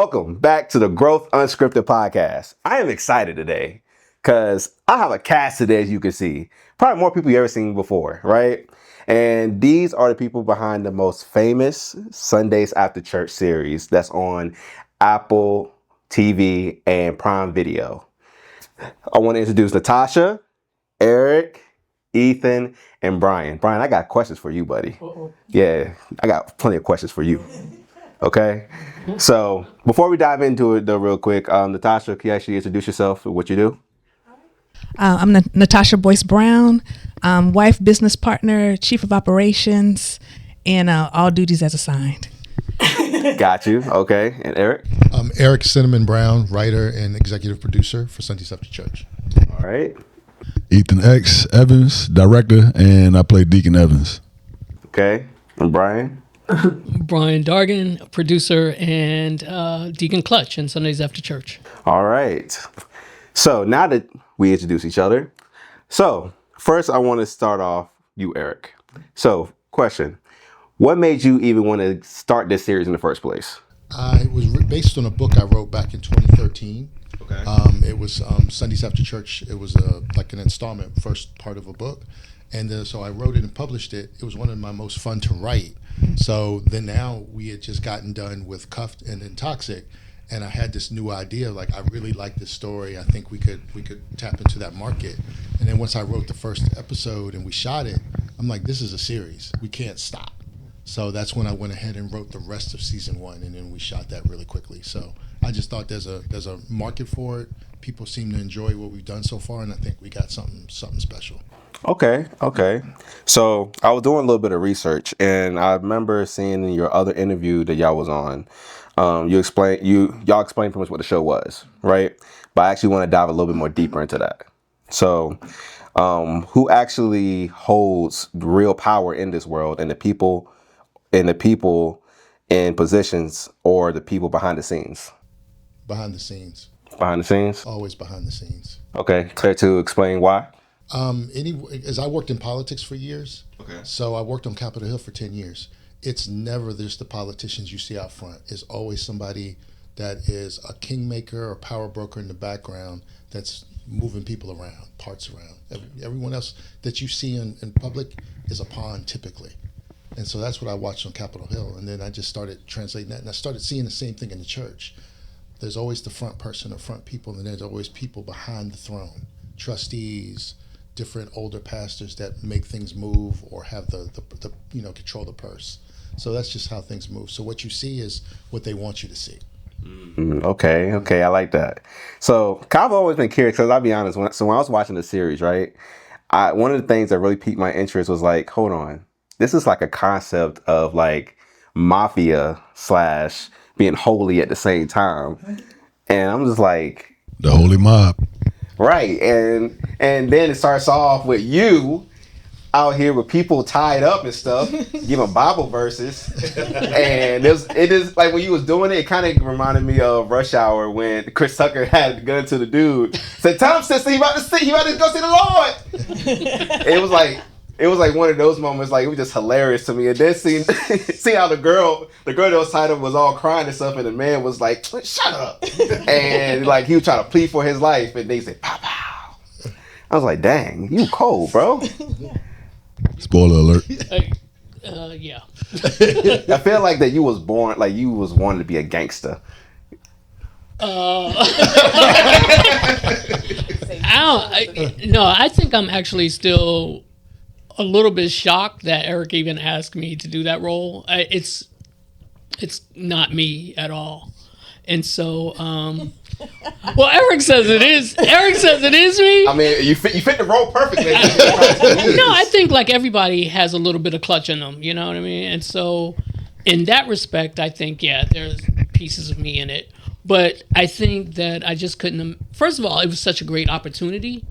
Welcome back to the Growth Unscripted podcast. I am excited today because I have a cast today, as you can see. Probably more people you've ever seen before, right? And these are the people behind the most famous Sundays After Church series that's on Apple TV and Prime Video. I want to introduce Natasha, Eric, Ethan, and Brian. Brian, I got questions for you, buddy. Yeah, I got plenty of questions for you. Okay, so before we dive into it, though, real quick, Natasha, can you actually introduce yourself and what you do? I'm Natasha Boyce Brown, wife, business partner, chief of operations, and all duties as assigned. Got you. Okay, and Eric? I'm Eric Cinnamon Brown, writer and executive producer for Sundays After Church. All right. Ethan X. Evans, director, and I play Deacon Evans. Okay, and Brian? Brian Dargan, producer, and Deacon Clutch in Sundays After Church. All right. So now that we introduce each other, so first I want to start off you, Eric. So, question. What made you even want to start this series in the first place? It was based on a book I wrote back in 2013. Okay. It was Sundays After Church. It was like an installment, first part of a book. And so I wrote it and published it. It was one of my most fun to write. So then now we had just gotten done with Cuffed and then Toxic, and I had this new idea, like I really like this story. I think we could tap into that market. And then once I wrote the first episode and we shot it, I'm like, this is a series. We can't stop. So that's when I went ahead and wrote the rest of season 1, and then we shot that really quickly. So I just thought there's a market for it. People seem to enjoy what we've done so far, and I think we got something special. Okay. So I was doing a little bit of research, and I remember seeing in your other interview that y'all was on, y'all explained pretty much what the show was, right? But I actually want to dive a little bit more deeper into that. So, who actually holds real power in this world, and the people in positions, or the people behind the scenes? Behind the scenes. Behind the scenes? Always behind the scenes. Okay. Care to explain why? As I worked in politics for years, Okay. So I worked on Capitol Hill for 10 years. It's never just the politicians you see out front. It's always somebody that is a kingmaker or power broker in the background that's moving people around, parts around. Everyone else that you see in public is a pawn typically. And so that's what I watched on Capitol Hill. And then I just started translating that, and I started seeing the same thing in the church. There's always the front person or front people, and there's always people behind the throne, trustees, different older pastors that make things move or have the control the purse. So that's just how things move. So what you see is what they want you to see. Okay, I like that. So I've always been curious, because I'll be honest, when I was watching the series, right, one of the things that really piqued my interest was like, hold on, this is like a concept of like mafia / being holy at the same time. And I'm just like, The Holy Mob. right. And then it starts off with you out here with people tied up and stuff, giving Bible verses. And it is like when you was doing it, it kind of reminded me of Rush Hour when Chris Tucker had the gun to the dude. Said, "Tell him, sister, he about to go see the Lord." It was like one of those moments, like it was just hilarious to me. And then see how the girl that was tied up was all crying and stuff, and the man was like, "Shut up!" And like he was trying to plead for his life, and they said, "Pow pow." I was like, "Dang, you cold, bro." Spoiler alert. Yeah. I feel like that you was born, like you was wanting to be a gangster. I think I'm actually still a little bit shocked that Eric even asked me to do that role. It's not me at all. And so, well, Eric says it is. Eric says it is me. I mean, you fit the role perfectly. No, I think like everybody has a little bit of clutch in them. You know what I mean? And so, in that respect, I think, yeah, there's pieces of me in it. But I think that I just couldn't. First of all, it was such a great opportunity.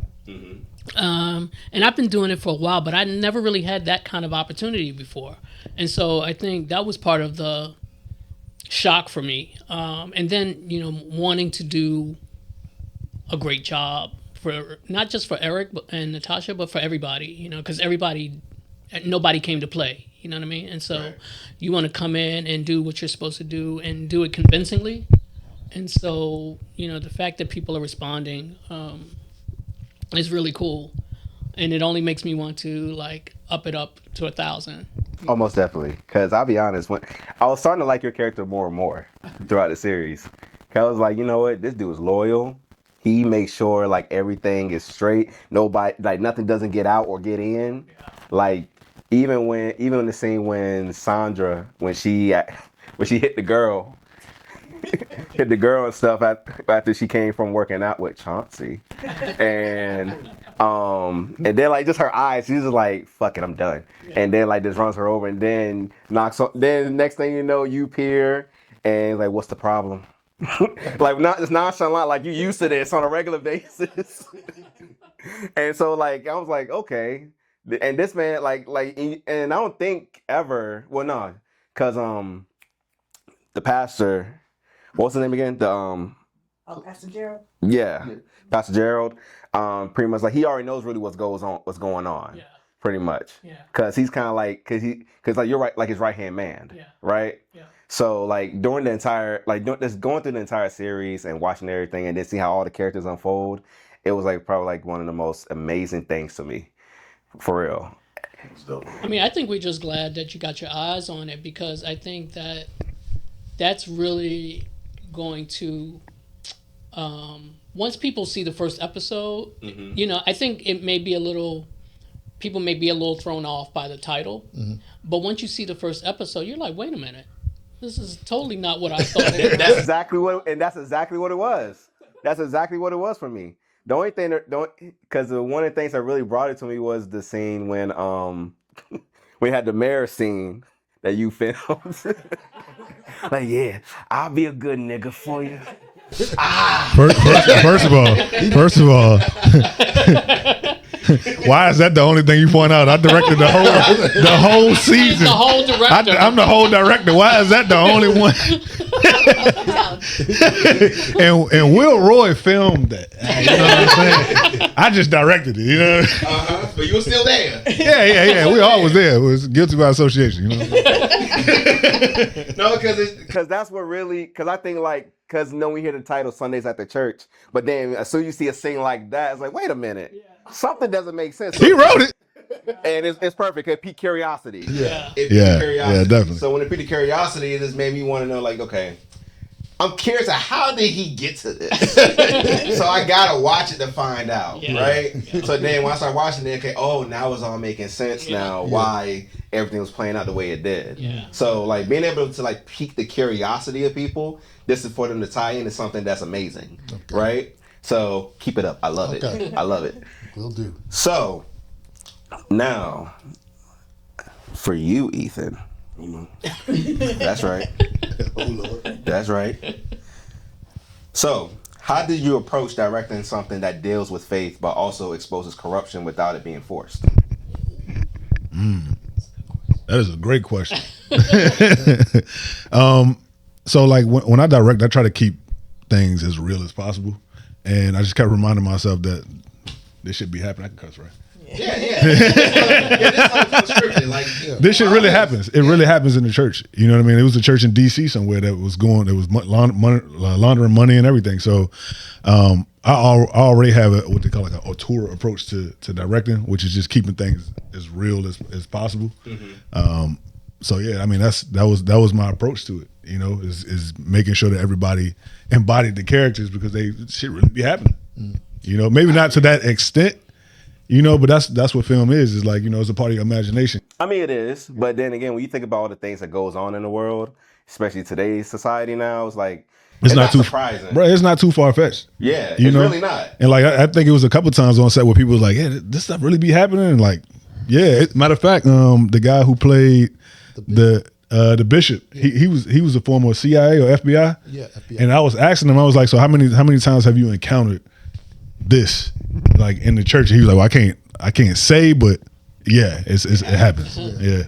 And I've been doing it for a while, but I never really had that kind of opportunity before. And so I think that was part of the shock for me. And then, wanting to do a great job for not just for Eric and Natasha, but for everybody, because nobody came to play, you know what I mean? And so you want to come in and do what you're supposed to do and do it convincingly. And so, the fact that people are responding is really cool. And it only makes me want to up it up to 1,000. Almost definitely. Because I'll be honest, when I was starting to like your character more and more throughout the series. 'Cause I was like, you know what? This dude is loyal. He makes sure everything is straight. Nobody, nothing doesn't get out or get in. Even in the scene when Sandra, when she hit the girl, hit the girl and stuff after she came from working out with Chauncey, and then just her eyes, she's just like, fuck it, I'm done. And then just runs her over and then knocks on. Then next thing you know, you peer and what's the problem? Not just nonchalant, you used to this on a regular basis. And so I was like, okay. And this man and I don't think ever, well, no, because the pastor, what's his name again? Pastor Gerald. Yeah, Pastor Gerald. Pretty much he already knows really what's going on. Yeah. Pretty much. Yeah. Cause he's kind of because you're right, his right hand man. Yeah. Right. Yeah. So during the entire just going through the entire series and watching everything and then see how all the characters unfold, it was probably one of the most amazing things to me, for real. I mean, I think we're just glad that you got your eyes on it, because I think that that's really going to, once people see the first episode, I think it may be people may be a little thrown off by the title, but once you see the first episode, you're like, wait a minute, this is totally not what I thought. That's exactly what it was. That's exactly what it was for me. The only thing because one of the things that really brought it to me was the scene when we had the mayor scene that you filmed. Yeah, I'll be a good nigga for you. First of all, why is that the only thing you point out? I directed the whole season. The whole director. I'm the whole director. Why is that the only one? and Will Roy filmed that. You know what I'm saying? I just directed it. You know. But you were still there. Yeah. We all was there. It was guilty by association. You know. No, because that's what really. Because I think because we hear the title Sundays at the Church, but then as soon as you see a scene like that, it's like, wait a minute, something doesn't make sense. He wrote it. And it's perfect. It piqued curiosity. Yeah. It piqued curiosity. Yeah, definitely. So when it piqued curiosity, it just made me want to know, okay, I'm curious how did he get to this? So I gotta watch it to find out, right? Yeah. So then when I start watching it, now it's all making sense now why everything was playing out the way it did. Yeah. So being able to pique the curiosity of people, this is for them to tie into something that's amazing, right? So keep it up. I love it. I love it. Will do. So now, for you, Ethan. That's right. Oh Lord. That's right. So, how did you approach directing something that deals with faith but also exposes corruption without it being forced? That is a great question. So when I direct, I try to keep things as real as possible, and I just kept reminding myself that this should be happening. I can cuss, right? This shit really happens. It really happens in the church. You know what I mean? It was a church in D.C. somewhere that was laundering money and everything. So I already have what they call a auteur approach to directing, which is just keeping things as real as possible. So yeah, I mean that was my approach to it. You know, is making sure that everybody embodied the characters because shit really be happening. You know, maybe not to that extent. You know, but that's what film is it's a part of your imagination. I mean, it is. But then again, when you think about all the things that goes on in the world, especially today's society now, it's not too surprising. Bro, it's not too far-fetched. Yeah, it's really not. And I think it was a couple times on set where people was like, yeah, this stuff really be happening? And matter of fact, the guy who played the bishop, he was a former CIA or FBI. Yeah, FBI. And I was asking him, I was like, so how many times have you encountered this in the church? He was like, well, I can't say, but yeah, it happens. Yeah.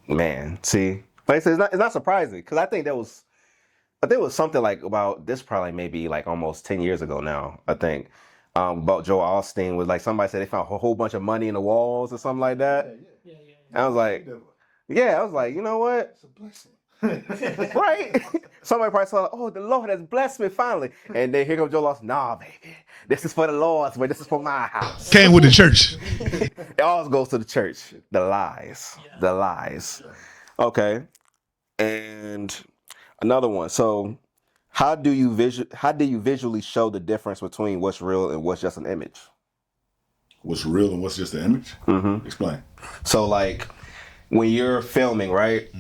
Man, see, it's not surprising because I think there was something about this probably maybe almost 10 years ago now. I think about Joel Osteen was somebody said they found a whole bunch of money in the walls or something like that. Yeah. And I was like, you know what? It's a blessing. Right? Somebody probably saw, oh, the Lord has blessed me finally. And then here comes Joel Osteen. Nah, baby. This is for the Lord's, but this is for my house. Came with the church. It always goes to the church. The lies. The lies. Okay. And another one. So how do you visually show the difference between what's real and what's just an image? What's real and what's just the image? Mm-hmm. Explain. So like when you're filming, right?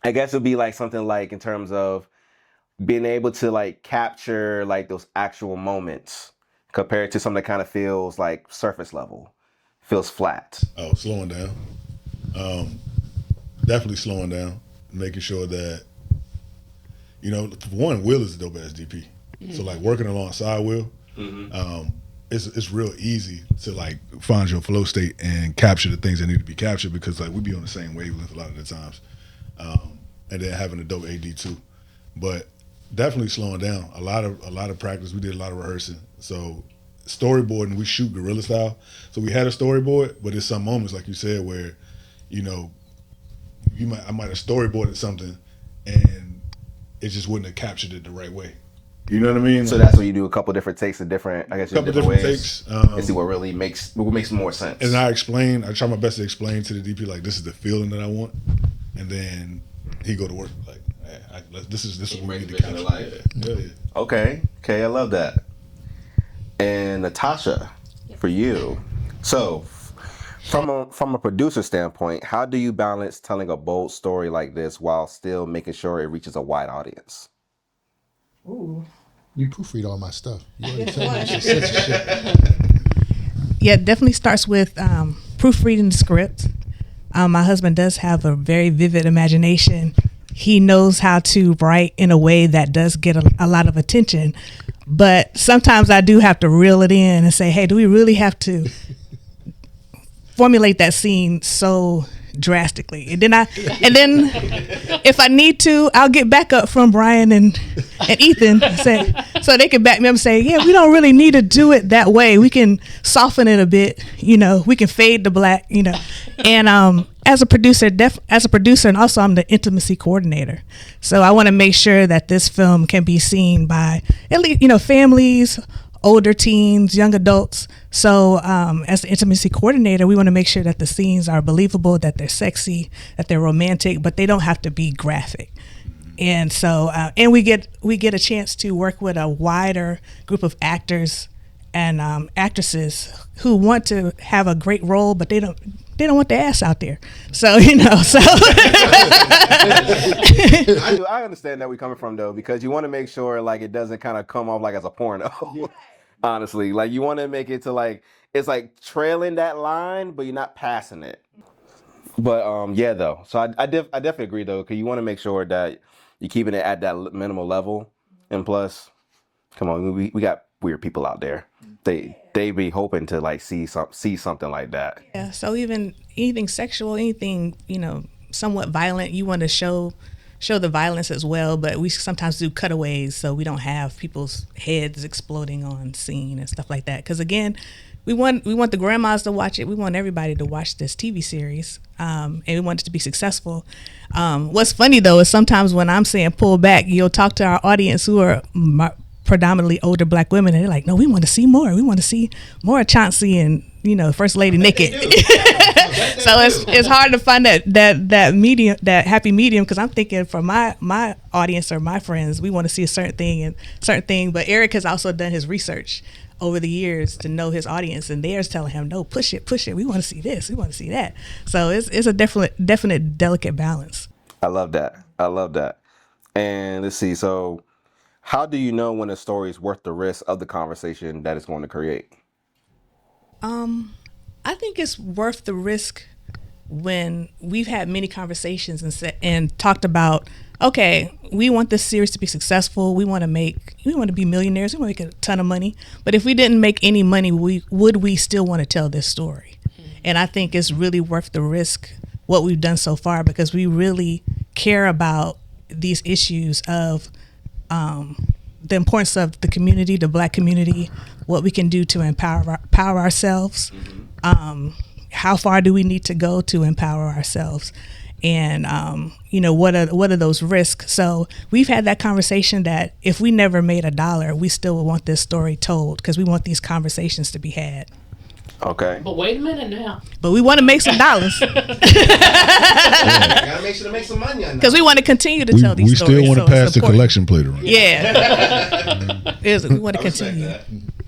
I guess it'd be like something like in terms of being able to like capture like those actual moments compared to something that kind of feels like surface level, feels flat. Oh, slowing down. Definitely slowing down, making sure that, you know, for one, Will is a dope ass DP. So like working alongside Will, it's real easy to like find your flow state and capture the things that need to be captured because like we be on the same wavelength a lot of the times. And then having a dope AD too. But definitely slowing down. A lot of practice. We did a lot of rehearsing. So storyboarding, we shoot guerrilla style. So we had a storyboard, but there's some moments, like you said, where, you know, I might have storyboarded something and it just wouldn't have captured it the right way. You know what I mean? So that's what you do, a couple different takes of different, I guess, couple different different ways, takes. and see what really makes more sense. And I try my best to explain to the DP, like, this is the feeling that I want. And then he go to work like, hey, this is what we need to capture. Yeah. Okay, I love that. And Natasha, for you, so from a producer standpoint, how do you balance telling a bold story like this while still making sure it reaches a wide audience? Ooh. You proofread all my stuff. You already told me some censorship. Yeah, it definitely starts with proofreading the script. My husband does have a very vivid imagination. He knows how to write in a way that does get a lot of attention. But sometimes I do have to reel it in and say, hey, do we really have to formulate that scene so drastically? And then if I need to, I'll get back up from Brian and Ethan so they can back me up and say, yeah, we don't really need to do it that way. We can soften it a bit, you know, we can fade the black, you know. And as a producer, and also I'm the intimacy coordinator. So I want to make sure that this film can be seen by at least, you know, families, older teens, young adults. So as the intimacy coordinator, we want to make sure that the scenes are believable, that they're sexy, that they're romantic, but they don't have to be graphic. And so, and we get a chance to work with a wider group of actors and actresses who want to have a great role, but they don't want their ass out there. So, you know, I understand that we're coming from though, because you want to make sure like it doesn't kind of come off like as a porno. Honestly, like you want to make it to like it's like trailing that line, but you're not passing it. But yeah, though. So I definitely agree though, because you want to make sure that you're keeping it at that minimal level. And plus, come on, we got weird people out there. They be hoping to like see something like that. Yeah. So even anything sexual, anything, you know, somewhat violent, you want to show the violence as well. But we sometimes do cutaways so we don't have people's heads exploding on scene and stuff like that. Because again, we want the grandmas to watch it. We want everybody to watch this TV series, and we want it to be successful. What's funny though is sometimes when I'm saying pull back, you'll talk to our audience who are predominantly older Black women, and they're like, no, we want to see more. We want to see more Chauncey and, you know, First Lady naked. So it's hard to find that medium, that happy medium, because I'm thinking for my audience or my friends, we want to see a certain thing. But Eric has also done his research over the years to know his audience, and they're telling him, no, push it. We want to see this. We want to see that. So it's a definite delicate balance. I love that. And let's see. So how do you know when a story is worth the risk of the conversation that it's going to create? I think it's worth the risk when we've had many conversations and talked about, okay, we want this series to be successful. We want to be millionaires. We want to make a ton of money. But if we didn't make any money, would we still want to tell this story? And I think it's really worth the risk what we've done so far, because we really care about these issues of the importance of the community, the Black community, what we can do to empower ourselves. How far do we need to go to empower ourselves? and what are those risks. So we've had that conversation that if we never made $1, we still would want this story told because we want these conversations to be had. Okay. But wait a minute now. But we want to make some dollars Gotta make sure to make some money on that. because we want to continue to tell these We stories. still want to So it's pass the important. collection plate around. Yeah. We want to continue.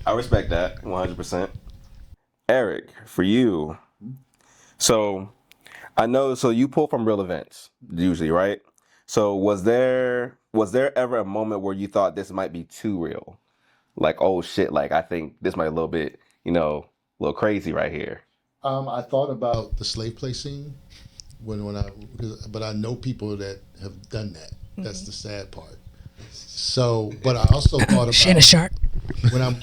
I respect that 100%. Eric, for you, so I know, so you pull from real events usually, right? So was there ever a moment where you thought this might be too real? Like, oh shit, like I think this might be a little bit, a little crazy right here. I thought about the slave play scene but I know people that have done that. That's the sad part. So, but I also thought about Shannon Sharp. when I'm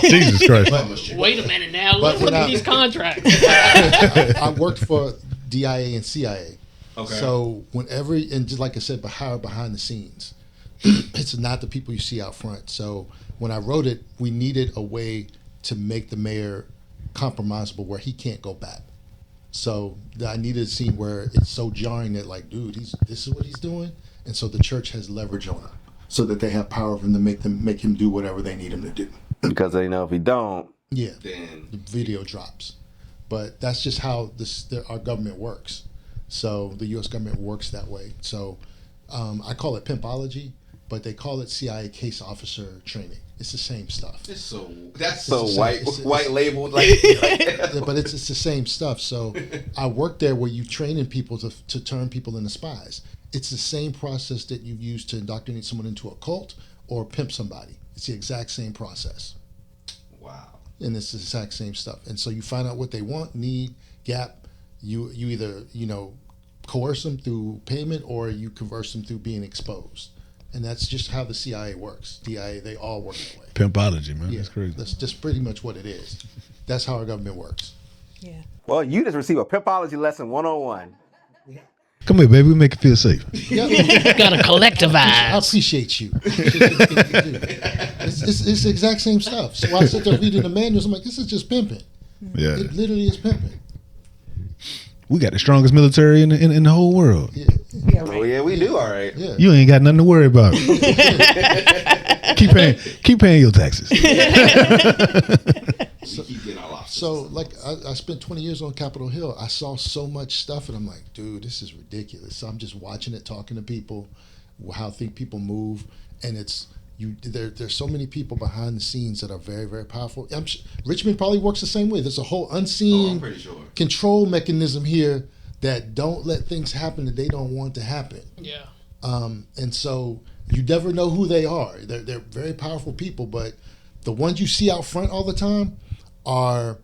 Jesus Christ. Wait a minute now. But Look when at these contracts. I worked for DIA and CIA. Okay. So and just like I said, behind the scenes, it's not the people you see out front. So when I wrote it, we needed a way to make the mayor compromisable where he can't go back. So I needed a scene where it's so jarring that like, dude, this is what he's doing. And so the church has leverage on him so that they have power of him to make him do whatever they need him to do. Because they know if he don't, Yeah, then the video drops. But that's just how our government works. So the U.S. government works that way. So I call it pimpology, but they call it CIA case officer training. It's the same stuff. that's so It's white labeled, like But it's the same stuff. So I work there where you training people to turn people into spies. It's the same process that you use to indoctrinate someone into a cult or pimp somebody. It's the exact same process. wow. And it's the exact same stuff. And so you find out what they want, need, gap. You either coerce them through payment or you converse them through being exposed. And that's just how the CIA works. DIA, they all work that way. Pimpology, man. Yeah, That's crazy. that's just pretty much what it is. That's how our government works. Yeah. Well, you just received a pimpology lesson 101. Come here, baby. We make it feel safe. Yeah, Got to I collectivize. appreciate you. It's the exact same stuff. So I sit there reading the manuals. I'm like, this is just pimping. Yeah. It literally is pimping. We got the strongest military in the whole world. Yeah, Oh yeah, we do. All right. yeah. You ain't got nothing to worry about. keep paying your taxes. Keep getting our losses. So, like, I spent 20 years on Capitol Hill. I saw so much stuff, and I'm like, dude, this is ridiculous. So I'm just watching it, talking to people, how people move, and there's so many people behind the scenes that are very, very powerful. Richmond probably works the same way. There's a whole unseen I'm pretty sure. control mechanism here that don't let things happen that they don't want to happen. Yeah. And so you never know who they are. They're very powerful people, but the ones you see out front all the time are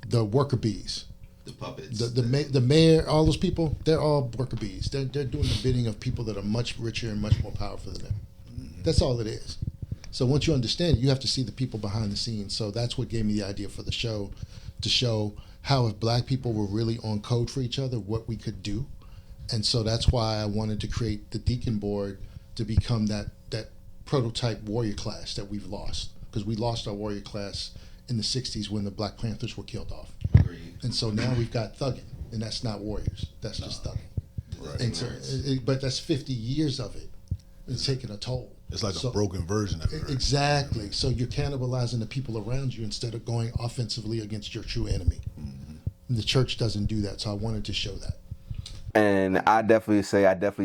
the worker bees. The puppets. The mayor, all those people, they're all worker bees. They're doing the bidding of people that are much richer and much more powerful than them. That's all it is. So once you understand it, you have to see the people behind the scenes. So that's what gave me the idea for the show, to show how if black people were really on code for each other, what we could do. And so that's why I wanted to create the Deacon Board to become that prototype warrior class that we've lost. Because we lost our warrior class in the 60s when the Black Panthers were killed off. Agreed. And so now we've got thugging, and that's not warriors. That's just thugging. Right. And so, but that's 50 years of it. It's taking a toll. It's like So- a broken version of it. Right? Exactly. So you're cannibalizing the people around you instead of going offensively against your true enemy. And the church doesn't do that, so I wanted to show that. And I definitely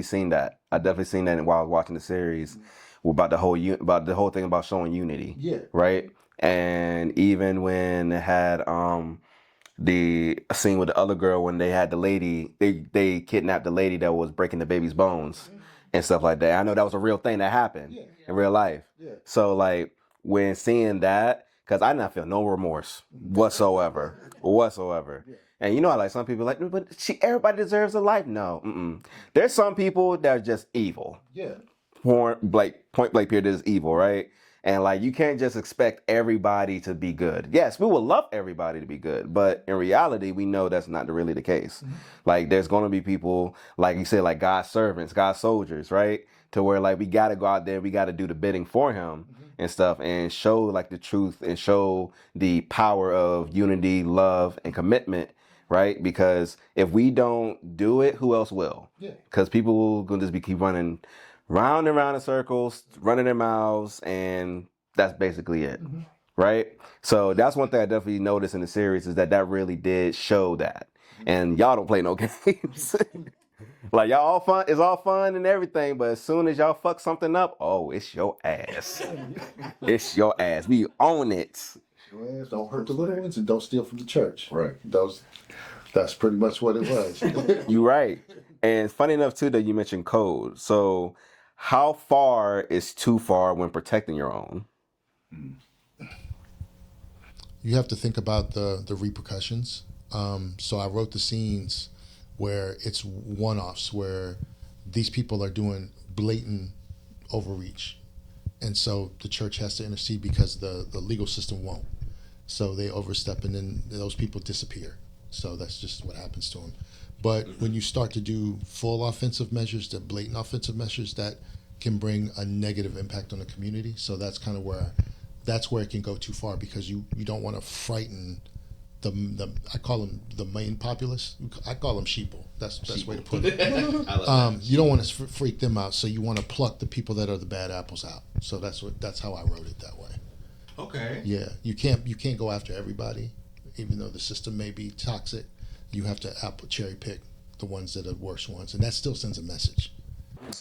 seen that. I definitely seen that while I was watching the series about the whole thing about showing unity. Yeah. Right. And even when it had the scene with the other girl when they had the lady, they kidnapped the lady that was breaking the baby's bones and stuff like that. I know that was a real thing that happened in real life. Yeah. So like when seeing that, because I did not feel no remorse whatsoever. Yeah. And you know how like some people are like, but everybody deserves a life. No, there's some people that are just evil. Yeah. Point blank period is evil, right? And like you can't just expect everybody to be good. Yes, we would love everybody to be good, but in reality, we know that's not really the case. Like there's gonna be people, like you said, like God's servants, God's soldiers, right? To where like we gotta go out there, we gotta do the bidding for him and stuff, and show like the truth and show the power of unity, love, and commitment right? Because if we don't do it, who else will? Yeah. Because people will gonna just keep running round and round in circles, running their mouths, and that's basically it, right? So that's one thing I definitely noticed in the series is that really did show that. And y'all don't play no games. Like y'all all fun, it's all fun and everything, but as soon as y'all fuck something up, oh, it's your ass. It's your ass. We own it. Your ass, don't hurt the little ones and don't steal from the church. Right. That's pretty much what it was. You're right. And funny enough too that you mentioned code. So how far is too far when protecting your own? You have to think about the repercussions. So I wrote the scenes where it's one-offs, where these people are doing blatant overreach. And so the church has to intercede because the legal system won't. So they overstep and then those people disappear. So that's just what happens to them. But when you start to do full offensive measures, the blatant offensive measures, that can bring a negative impact on the community. So that's kind of where it can go too far, because you don't want to frighten the I call them the main populace. I call them sheeple. That's the best way to put it. You don't want to freak them out, so you want to pluck the people that are the bad apples out. So that's how I wrote it that way. Okay. Yeah, you can't go after everybody, even though the system may be toxic. You have to cherry pick the ones that are the worst ones, and that still sends a message.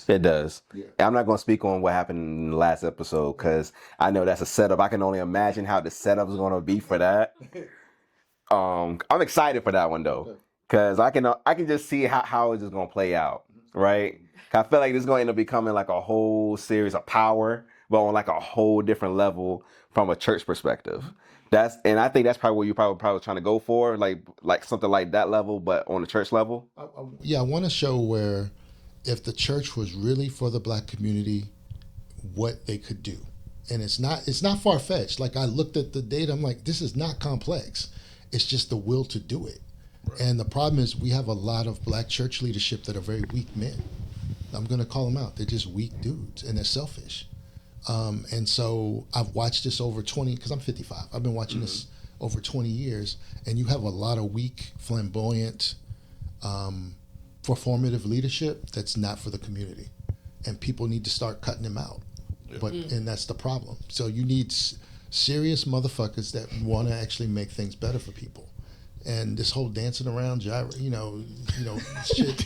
It does. Yeah. I'm not going to speak on what happened in the last episode because I know that's a setup. I can only imagine how the setup is going to be for that. I'm excited for that one though, because I can just see how it's just going to play out, right? I feel like this is going to end up becoming like a whole series of power, but on like a whole different level from a church perspective. And I think that's probably what you're probably trying to go for, like something like that level, but on the church level. I want to show where if the church was really for the black community, what they could do. And it's not far-fetched. Like, I looked at the data, I'm like, this is not complex. It's just the will to do it. Right. And the problem is we have a lot of black church leadership that are very weak men. I'm going to call them out. They're just weak dudes, and they're selfish. And so I've watched this over 20, because I'm 55. I've been watching this over 20 years, and you have a lot of weak, flamboyant, performative leadership that's not for the community. And people need to start cutting them out. And that's the problem. So you need serious motherfuckers that want to actually make things better for people. And this whole dancing around, shit,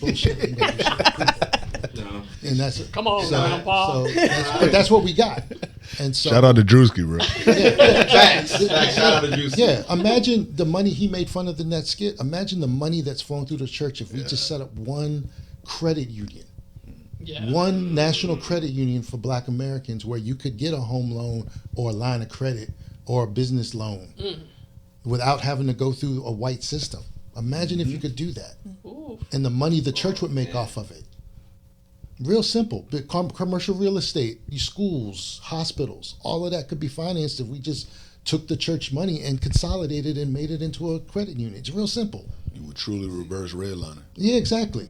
bullshit. No. And that's come on, Grandpa. That's what we got. And so, shout out to Drewski, bro. Shout out to Drewski. Yeah, imagine the money he made fun of in that skit. Imagine the money that's flowing through the church if we just set up one credit union. Yeah. One national credit union for black Americans where you could get a home loan or a line of credit or a business loan without having to go through a white system. Imagine if you could do that. Ooh. And the money the church would make off of it. Real simple. The commercial real estate, schools, hospitals, all of that could be financed if we just took the church money and consolidated and made it into a credit union. It's real simple. You would truly reverse redlining. Yeah, exactly.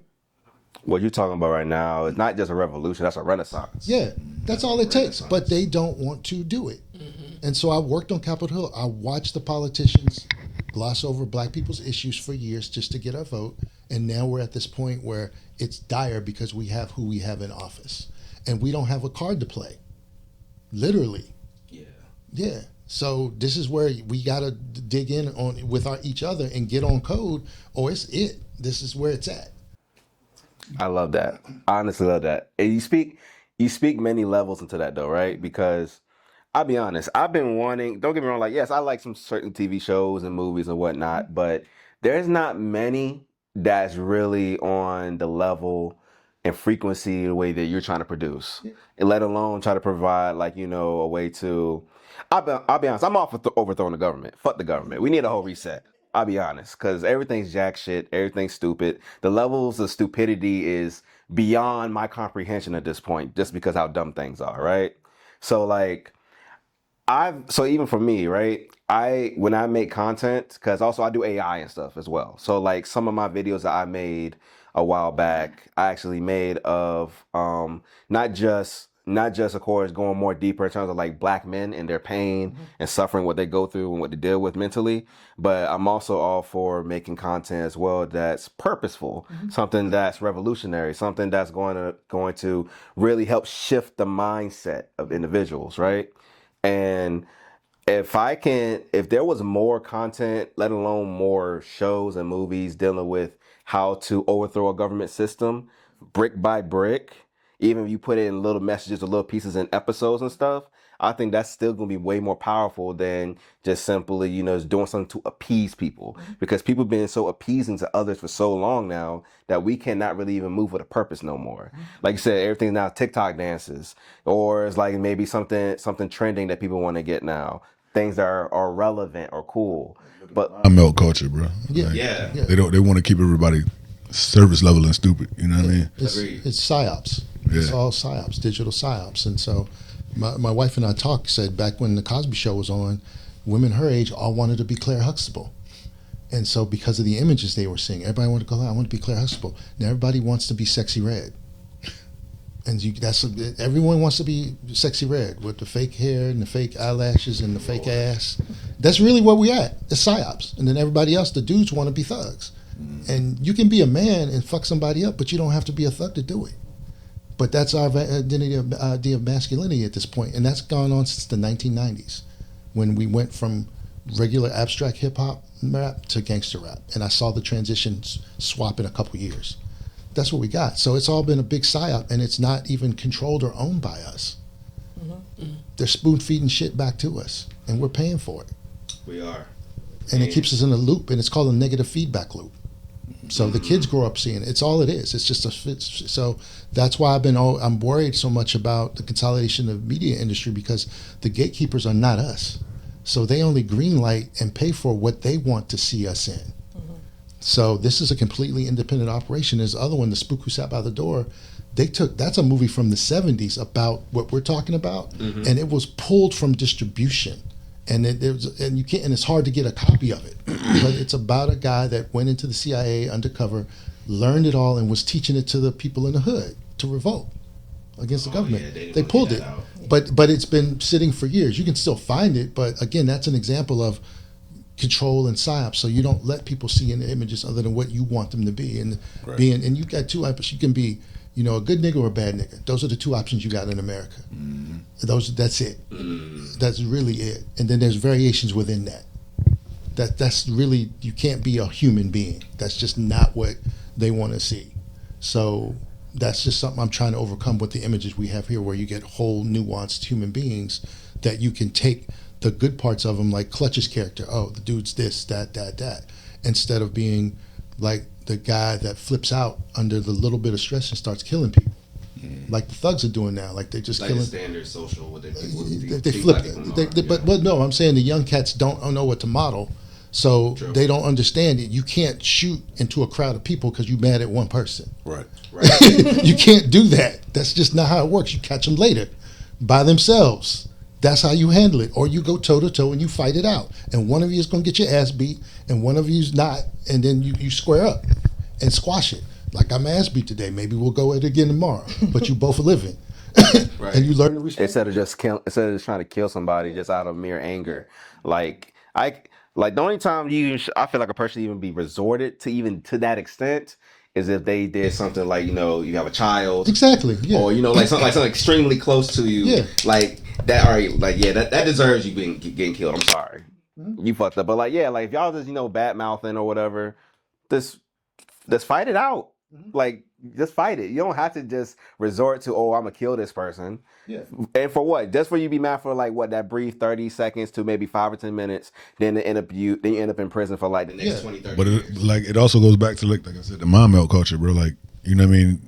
What you're talking about right now is not just a revolution, that's a renaissance. Yeah, that's all it takes. But they don't want to do it. Mm-hmm. And so I worked on Capitol Hill. I watched the politicians gloss over black people's issues for years just to get our vote. And now we're at this point where it's dire because we have who we have in office. And we don't have a card to play. Literally. Yeah. Yeah. So this is where we got to dig in on with each other and get on code, or it's it. This is where it's at. I love that. I honestly love that. And you speak many levels into that though, right? Because I'll be honest, I've been wanting, don't get me wrong, like, yes, I like some certain TV shows and movies and whatnot, but there's not many that's really on the level and frequency the way that you're trying to produce. And let alone try to provide a way to, I'll be honest, I'm all for overthrowing the government. Fuck the government. We need a whole reset. I'll be honest, because everything's jack shit, everything's stupid. The levels of stupidity is beyond my comprehension at this point, just because how dumb things are, right? So even for me, right, when I make content, because also I do AI and stuff as well. So some of my videos that I made a while back, I actually made of not just not just, of course, going more deeper in terms of like black men and their pain and suffering, what they go through and what they deal with mentally. But I'm also all for making content as well that's purposeful, something that's revolutionary, something that's going to really help shift the mindset of individuals, right? And if there was more content, let alone more shows and movies dealing with how to overthrow a government system brick by brick, even if you put it in little messages or little pieces in episodes and stuff, I think that's still going to be way more powerful than just simply, just doing something to appease people. Because people have been so appeasing to others for so long now that we cannot really even move with a purpose no more. Like you said, everything's now TikTok dances, or it's like maybe something trending that people want to get now. Things that are relevant or cool. But I milk culture, bro. Yeah. They want to keep everybody service level and stupid. You know what I mean? It's psyops. Yeah. It's all psyops, digital psyops. And so my wife and I said back when the Cosby Show was on, women her age all wanted to be Claire Huxtable. And so because of the images they were seeing, everybody wanted to go, I want to be Claire Huxtable. Now everybody wants to be Sexy Red. And everyone wants to be Sexy Red with the fake hair and the fake eyelashes and the fake ass. That's really where we at. It's psyops. And then everybody else, the dudes, want to be thugs. And you can be a man and fuck somebody up, but you don't have to be a thug to do it. But that's our idea of masculinity at this point, and that's gone on since the 1990s, when we went from regular abstract hip hop rap to gangster rap, and I saw the transition swap in a couple years. That's what we got. So it's all been a big psyop, and it's not even controlled or owned by us. They're spoon feeding shit back to us, and we're paying for it. we are. And it keeps us in a loop, and it's called a negative feedback loop. So the kids grow up seeing it. It's all it is. It's just so that's why I'm worried so much about the consolidation of the media industry, because the gatekeepers are not us. So they only greenlight and pay for what they want to see us in. So this is a completely independent operation. There's the other one, The Spook Who Sat by the Door. That's a movie from the 70s about what we're talking about, and it was pulled from distribution. And it's hard to get a copy of it, but it's about a guy that went into the CIA undercover, learned it all, and was teaching it to the people in the hood to revolt against the government. Yeah, they pulled it, but it's been sitting for years. You can still find it, but again, that's an example of control and psyops. So you don't let people see in the images other than what you want them to be, and and you got two options. You can be, a good nigga or a bad nigga. Those are the two options you got in America. That's it. That's really it. And then there's variations within that. That's really, you can't be a human being. That's just not what they want to see. So that's just something I'm trying to overcome with the images we have here, where you get whole nuanced human beings that you can take the good parts of them, like Clutch's character. Oh, the dude's this, that, instead of being like the guy that flips out under the little bit of stress and starts killing people, like the thugs are doing now. Like they're just like killing. The standard social. What they flip it. But no, I'm saying the young cats don't know what to model, so they don't understand it. You can't shoot into a crowd of people because you're mad at one person. Right. You can't do that. That's just not how it works. You catch them later, by themselves. That's how you handle it. Or you go toe to toe and you fight it out. And one of you is going to get your ass beat, and one of you is not. And then you square up and squash it. Like, I'm ass beat today. Maybe we'll go at it again tomorrow. But you both are living. And you learn to respect. Instead of just trying to kill somebody just out of mere anger. The only time I feel like a person even be resorted to even to that extent is if they did something like, you have a child. Exactly. Yeah. Or, something extremely close to you. Yeah. Like that, that deserves you getting killed. I'm sorry. You fucked up. But if y'all just, bad mouthing or whatever, let's fight it out. Just fight it. You don't have to just resort to, I'm gonna kill this person. Yeah. And for what? Just for you to be mad for that brief 30 seconds to maybe 5 or 10 minutes, then you end up in prison for the next 20, 30 But years. it also goes back to like I said, the mom melt culture, bro. Like, you know what I mean?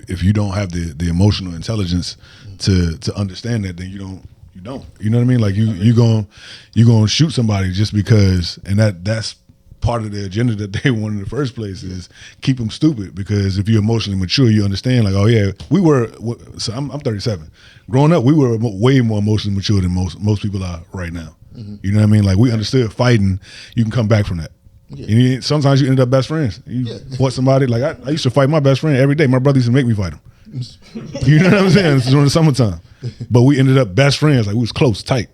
If you don't have the emotional intelligence to understand that, then you don't. You know what I mean? Like you gonna shoot somebody just because, and that's part of the agenda that they want in the first place is keep them stupid. Because if you're emotionally mature, you understand so I'm 37. Growing up, we were way more emotionally mature than most people are right now. You know what I mean? Like, we understood fighting, you can come back from that. Sometimes you end up best friends. You fought somebody, like I used to fight my best friend every day. My brother used to make me fight him. You know what I'm saying? It's during the summertime, but we ended up best friends. Like we was close, tight.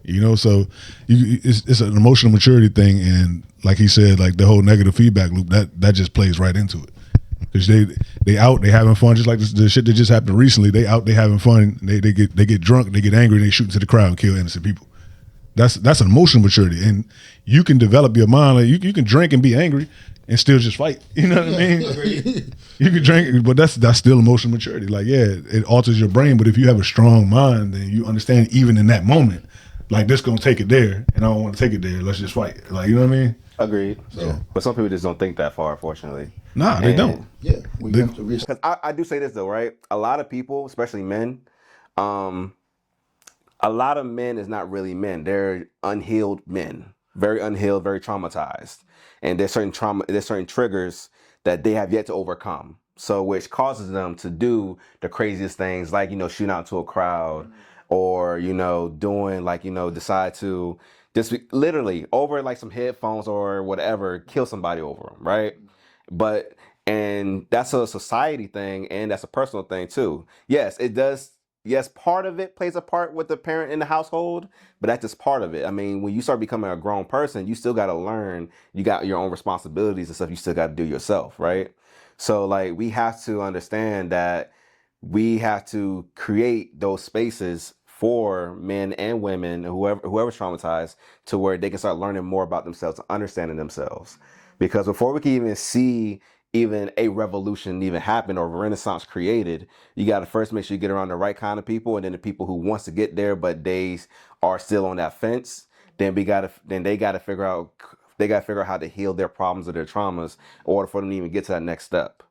You know, so it's an emotional maturity thing, and like he said, like the whole negative feedback loop that just plays right into it. Because they out, they having fun, just like the shit that just happened recently. They out, they having fun. They get drunk, they get angry, and they shoot into the crowd and kill innocent people. That's an emotional maturity, and you can develop your mind. Like you can drink and be angry and still just fight. You know what I mean? You can drink, but that's still emotional maturity. Like it alters your brain, but if you have a strong mind, then you understand even in that moment. Like this gonna take it there, and I don't want to take it there. Let's just fight. Like you know what I mean? Agreed. So. But some people just don't think that far, unfortunately. Nah, they don't. Yeah, we have to reach. Because I do say this though, right? A lot of people, especially men, a lot of men is not really men. They're unhealed men, very unhealed, very traumatized, and there's certain triggers that they have yet to overcome. So which causes them to do the craziest things, like shooting out to a crowd. Or, doing decide to just literally over like some headphones or whatever, kill somebody over them, right? And that's a society thing and that's a personal thing too. Yes, it does. Yes, part of it plays a part with the parent in the household, but that's just part of it. I mean, when you start becoming a grown person, you still got to learn. You got your own responsibilities and stuff you still got to do yourself, right? So like we have to understand that we have to create those spaces for men and women, whoever's traumatized, to where they can start learning more about themselves, understanding themselves. Because before we can even see even a revolution even happen or a renaissance created, you got to first make sure you get around the right kind of people, and then the people who wants to get there but they are still on that fence. Then they got to figure out how to heal their problems or their traumas in order for them to even get to that next step.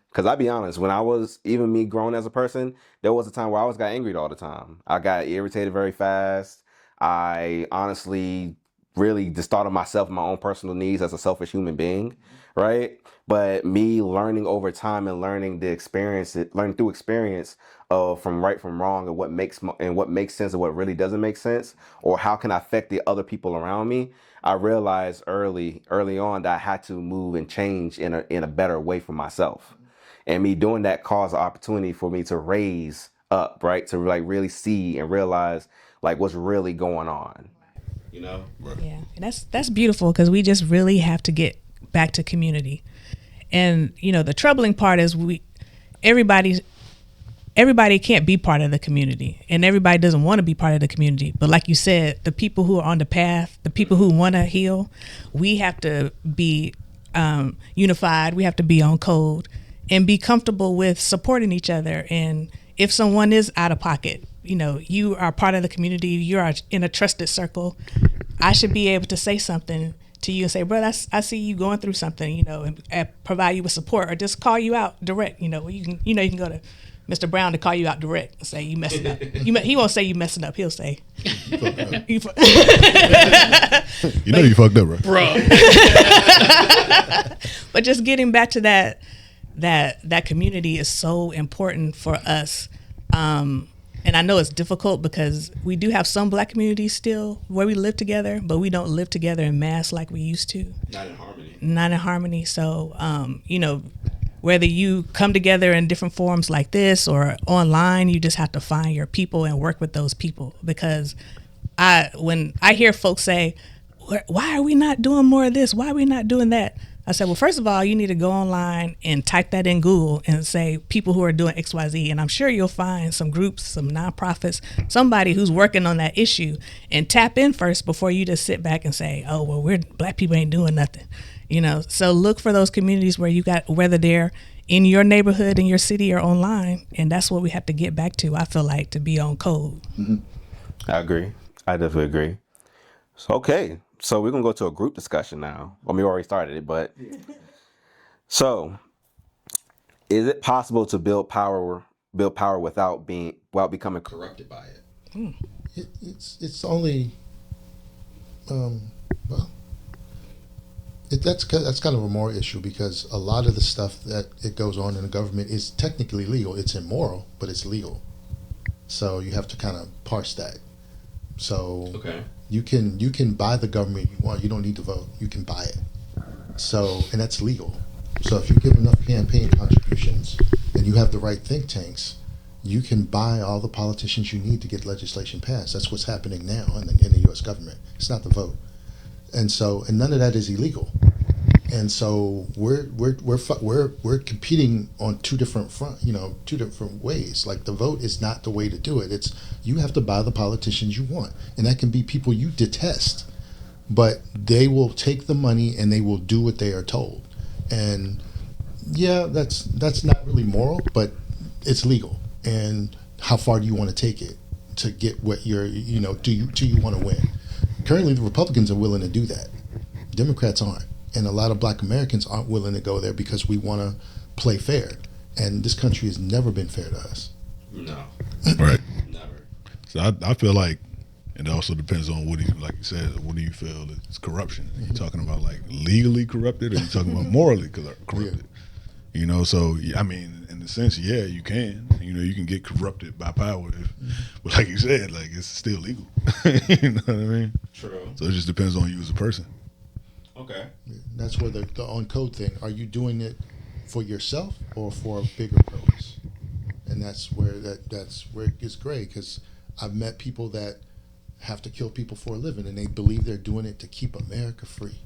Because I'll be honest, when I was, even me growing as a person, there was a time where I got angry all the time. I got irritated very fast. I honestly really just thought of myself and my own personal needs as a selfish human being, right? But me learning over time and learning through experience of from right from wrong and what makes sense and what really doesn't make sense, or how can I affect the other people around me, I realized early on that I had to move and change in a better way for myself. And me doing that caused an opportunity for me to raise up, right? To like really see and realize like what's really going on. Yeah, and that's beautiful, because we just really have to get back to community. And the troubling part is everybody can't be part of the community, and everybody doesn't want to be part of the community. But like you said, the people who are on the path, the people who want to heal, we have to be unified. We have to be on code and be comfortable with supporting each other. And if someone is out of pocket, you are part of the community, you are in a trusted circle, I should be able to say something to you and say, brother, I see you going through something, and provide you with support, or just call you out direct. You can go to Mr. Brown to call you out direct and say you messing up. He won't say you messing up. He'll say, you fucked up, right? Bro. But just getting back to that community is so important for us. And I know it's difficult because we do have some Black communities still where we live together, but we don't live together in mass like we used to. Not in harmony. So, whether you come together in different forms like this or online, you just have to find your people and work with those people. Because when I hear folks say, why are we not doing more of this? Why are we not doing that? I said, well, first of all, you need to go online and type that in Google and say people who are doing XYZ. And I'm sure you'll find some groups, some nonprofits, somebody who's working on that issue, and tap in first before you just sit back and say, oh, well, Black people ain't doing nothing. So look for those communities where whether they're in your neighborhood, in your city, or online. And that's what we have to get back to, I feel like, to be on code. Mm-hmm. I agree. I definitely agree. So, okay. So we're going to go to a group discussion now. Well, we already started it, but so is it possible to build power without becoming corrupted by it? It's only that's kind of a moral issue, because a lot of the stuff that it goes on in the government is technically legal. It's immoral, but it's legal. So you have to kind of parse that. So okay. You can buy the government you want. You don't need to vote. You can buy it. So, and that's legal. So if you give enough campaign contributions, and you have the right think tanks, you can buy all the politicians you need to get legislation passed. That's what's happening now in the U.S. government. It's not the vote, and none of that is illegal. And so we're competing on two different two different ways. Like, the vote is not the way to do it. It's, you have to buy the politicians you want, and that can be people you detest, but they will take the money and they will do what they are told. And yeah, that's not really moral, but it's legal. And how far do you want to take it to get what you're, do you want to win? Currently, the Republicans are willing to do that. Democrats aren't. And a lot of Black Americans aren't willing to go there because we want to play fair. And this country has never been fair to us. No. Right. Never. So I feel like it also depends on what like you said, what do you feel is corruption? Are you talking about like legally corrupted, or are you talking about morally corrupted? Yeah. So I mean, in the sense, yeah, you can. You can get corrupted by power, but like you said, like, it's still legal. You know what I mean? True. So it just depends on you as a person. Okay. That's where the on code thing. Are you doing it for yourself or for a bigger purpose? And that's where it gets gray, because I've met people that have to kill people for a living, and they believe they're doing it to keep America free.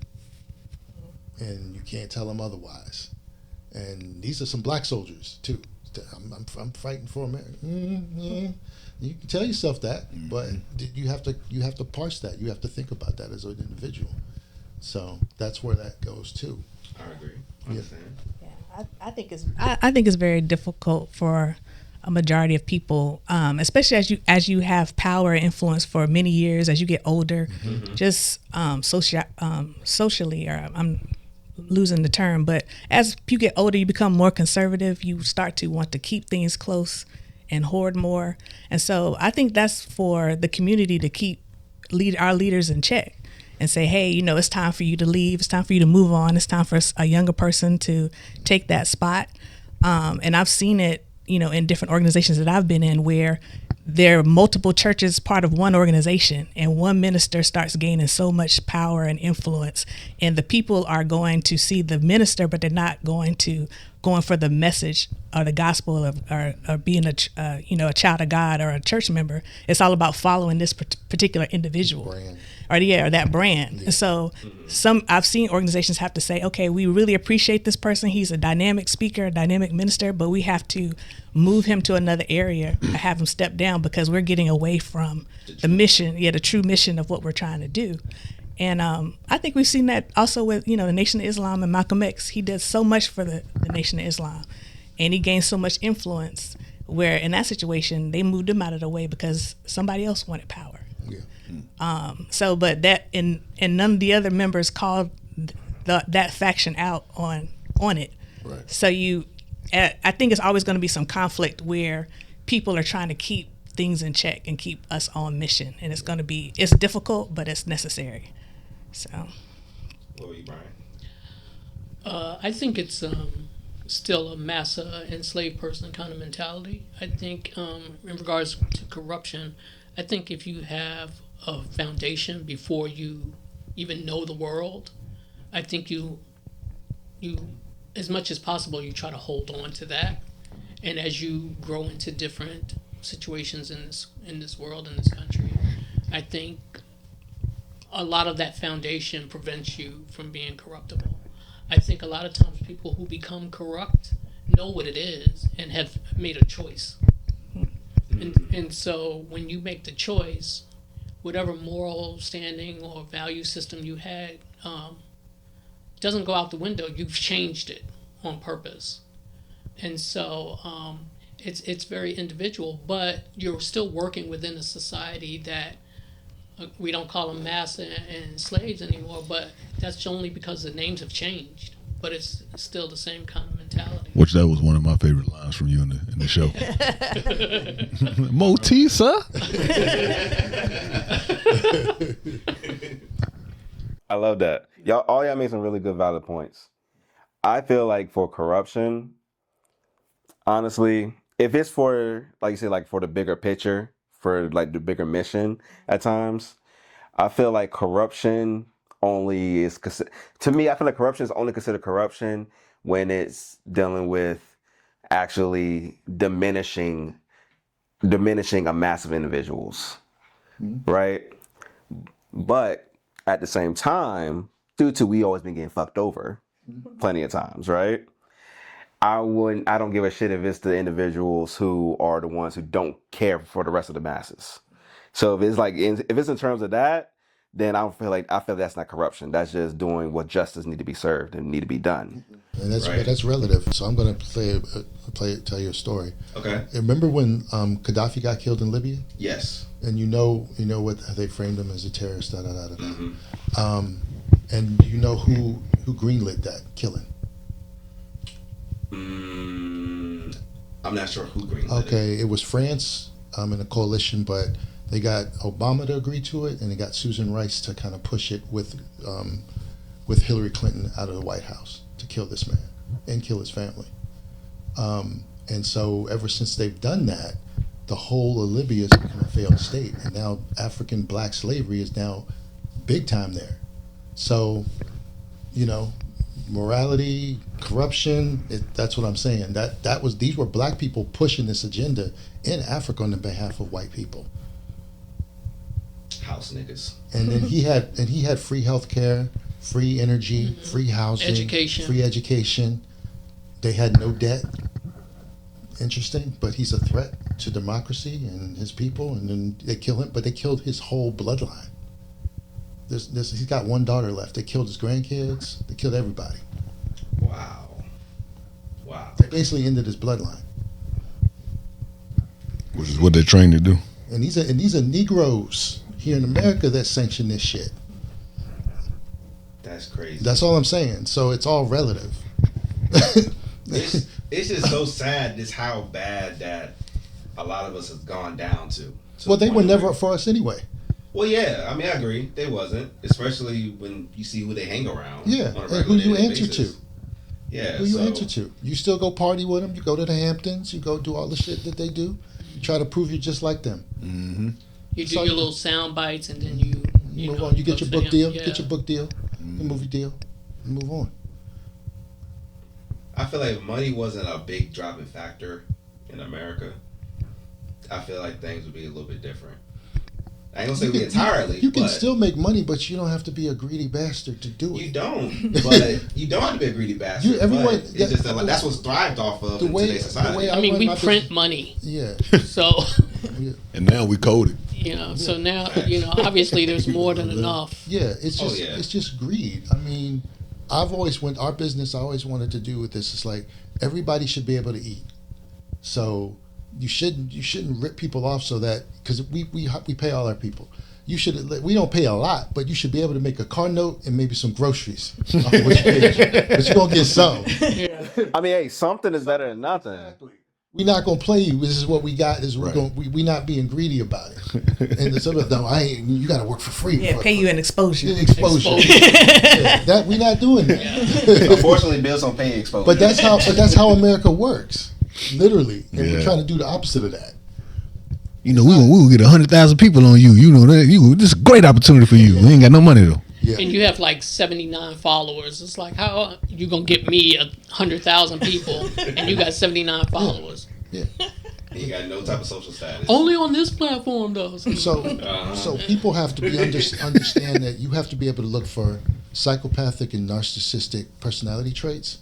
And you can't tell them otherwise. And these are some Black soldiers too. I'm fighting for America. Mm-hmm. You can tell yourself that, but you have to parse that. You have to think about that as an individual. So that's where that goes too. I agree. I understand. Yeah, I think it's very difficult for a majority of people, especially as you have power and influence for many years, as you get older, just socially, or I'm losing the term, but as you get older, you become more conservative. You start to want to keep things close and hoard more. And so I think that's for the community to keep our leaders in check and say, hey, it's time for you to leave. It's time for you to move on. It's time for a younger person to take that spot. And I've seen it, in different organizations that I've been in, where there are multiple churches part of one organization, and one minister starts gaining so much power and influence, and the people are going to see the minister, but they're not going for the message or the gospel or being a child of God or a church member. It's all about following this particular individual Brand. or that brand. And so I've seen organizations have to say, okay, we really appreciate this person. He's a dynamic speaker, a dynamic minister, but we have to move him to another area or have him step down because we're getting away from the mission, the true mission of what we're trying to do. And I think we've seen that also with, the Nation of Islam and Malcolm X. He did so much for the Nation of Islam, and he gained so much influence, where in that situation, they moved him out of the way because somebody else wanted power. Yeah. But that, and none of the other members called that faction out on it. Right. So I think it's always going to be some conflict where people are trying to keep things in check and keep us on mission. And it's difficult, but it's necessary. So. What were you, Brian? I think it's still a massa enslaved person kind of mentality. I think in regards to corruption, I think if you have a foundation before you even know the world, I think you as much as possible, you try to hold on to that. And as you grow into different situations in this world, in this country, I think a lot of that foundation prevents you from being corruptible. I think a lot of times people who become corrupt know what it is and have made a choice. And so when you make the choice, whatever moral standing or value system you had doesn't go out the window. You've changed it on purpose. And so it's very individual, but you're still working within a society that we don't call them mass and slaves anymore, but that's only because the names have changed. But it's still the same kind of mentality. Which that was one of my favorite lines from you in the show. Motisa. I love that. All y'all made some really good valid points. I feel like for corruption, honestly, if it's for, like you said, like for the bigger picture, for like the bigger mission at times, I feel like corruption only is, to me, I feel like corruption is only considered corruption when it's dealing with actually diminishing a mass of individuals, right? But at the same time, due to we always been getting fucked over plenty of times, right? I don't give a shit if it's the individuals who are the ones who don't care for the rest of the masses. So if it's in terms of that, then I feel that's not corruption. That's just doing what justice need to be served and need to be done. And that's relative. So I'm going to tell you a story. Okay. Remember when Gaddafi got killed in Libya? Yes. And you know what they framed him as a terrorist. Mm-hmm. And you know who greenlit that killing? I'm not sure who greenlit it. Okay, it was France in a coalition, but they got Obama to agree to it, and they got Susan Rice to kind of push it with Hillary Clinton out of the White House to kill this man and kill his family. And so ever since they've done that, the whole of Libya has become a failed state, and now African black slavery is now big time there. So, morality, corruption, that's what I'm saying. These were black people pushing this agenda in Africa on the behalf of white people. House niggas. And then he had free healthcare, free energy, free housing, free education. They had no debt. Interesting, but he's a threat to democracy and his people, and then they kill him, but they killed his whole bloodline. He's got one daughter left. They killed his grandkids. They killed everybody. Wow. They basically ended his bloodline. Which is what they're trained to do. And these are Negroes here in America that sanction this shit. That's crazy. That's all I'm saying. So it's all relative. It's just so sad just how bad that a lot of us have gone down to Well, they the were point never where- for us anyway. Well, yeah, I mean, I agree. They wasn't, especially when you see who they hang around. Yeah, on a and regular who you daily answer basis. to. Yeah, Who you so, answer to. You still go party with them. You go to the Hamptons. You go do all the shit that they do. You try to prove you're just like them. Mm-hmm. You do So- your little sound bites, and then you Move know, on. You go get your to book them. deal. Yeah. Get your book deal. Your movie deal. And move on. I feel like if money wasn't a big driving factor in America, I feel like things would be a little bit different. I ain't gonna say we entirely. You can but still make money, but you don't have to be a greedy bastard to do it. You don't, but you don't have to be a greedy bastard. Everyone- but it's just that, like, that's what's thrived off of the in way- today's society. the way I mean, run we my print business- money, Yeah. so And now we code it. so now obviously there's more than enough. Yeah, it's Oh, just yeah. it's just greed. I mean, our business I always wanted to do with this is like everybody should be able to eat. So you shouldn't rip people off so that because we pay all our people. We don't pay a lot, but you should be able to make a car note and maybe some groceries. Off of what you paid. But you're gonna get some. I mean, hey, something is better than nothing. We're not gonna play you. This is what we got. This is Right. we not being greedy about it. And some of them, you got to work for free. Yeah, pay you an exposure. Exposure. Yeah, that we're not doing that. Unfortunately, bills don't pay exposure. But that's how America works, literally. And we're Yeah. trying to do the opposite of that. We will get 100,000 people on you. You know that. This is a great opportunity for you. We ain't got no money though. Yeah. And you have like 79 followers. It's like, how you gonna get me 100,000 people and you got 79 followers? Yeah. you got no type of social status. Only on this platform though. So people have to be understand that you have to be able to look for psychopathic and narcissistic personality traits.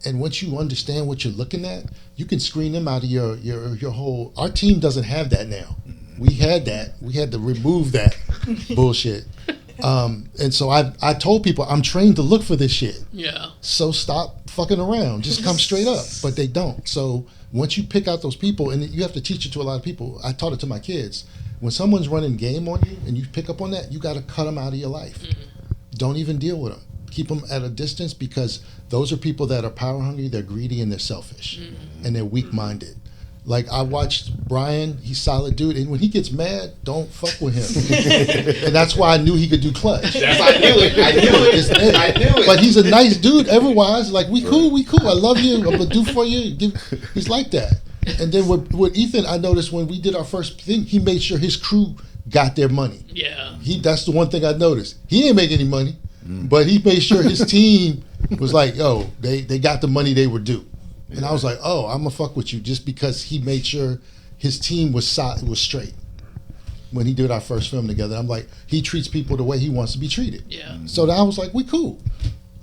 And once you understand what you're looking at, you can screen them out of your whole. Our team doesn't have that now. We had that. We had to remove that bullshit. And so I told people I'm trained to look for this shit. Yeah. So stop fucking around. Just come straight up. But they don't. So once you pick out those people, and you have to teach it to a lot of people. I taught it to my kids. When someone's running game on you and you pick up on that, you got to cut them out of your life. Don't even deal with them. Keep them at a distance because those are people that are power hungry, they're greedy, and they're selfish. And they're weak-minded. Like, I watched Brian, he's a solid dude, and when he gets mad, don't fuck with him. And that's why I knew he could do clutch. I knew it. But he's a nice dude, otherwise. Like, we cool. I love you. I'm going to do for you. He's like that. And then with Ethan, I noticed when we did our first thing, he made sure his crew got their money. Yeah. That's the one thing I noticed. He didn't make any money, but he made sure his team was like, yo, they got the money they were due. And I was like, oh, I'm gonna fuck with you just because he made sure his team was straight. When he did our first film together, I'm like, he treats people the way he wants to be treated. Yeah. So I was like, we cool.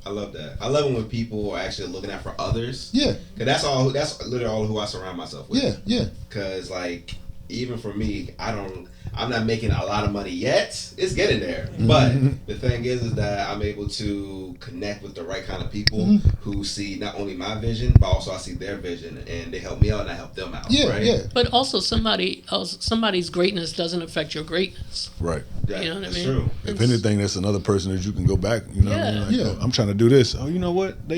I love that. I love it when people are actually looking out for others. Yeah. Cause that's literally all who I surround myself with. Yeah, yeah. Cause like, even for me, I'm not making a lot of money yet. It's getting there. But the thing is that I'm able to connect with the right kind of people who see not only my vision, but also I see their vision, and they help me out and I help them out. Yeah, right? yeah. But also somebody's greatness doesn't affect your greatness. Right. You know what I That's mean? true. If anything, that's another person that you can go back. You know what I mean? Like, Yeah. oh, I'm trying to do this. Oh, you know what? They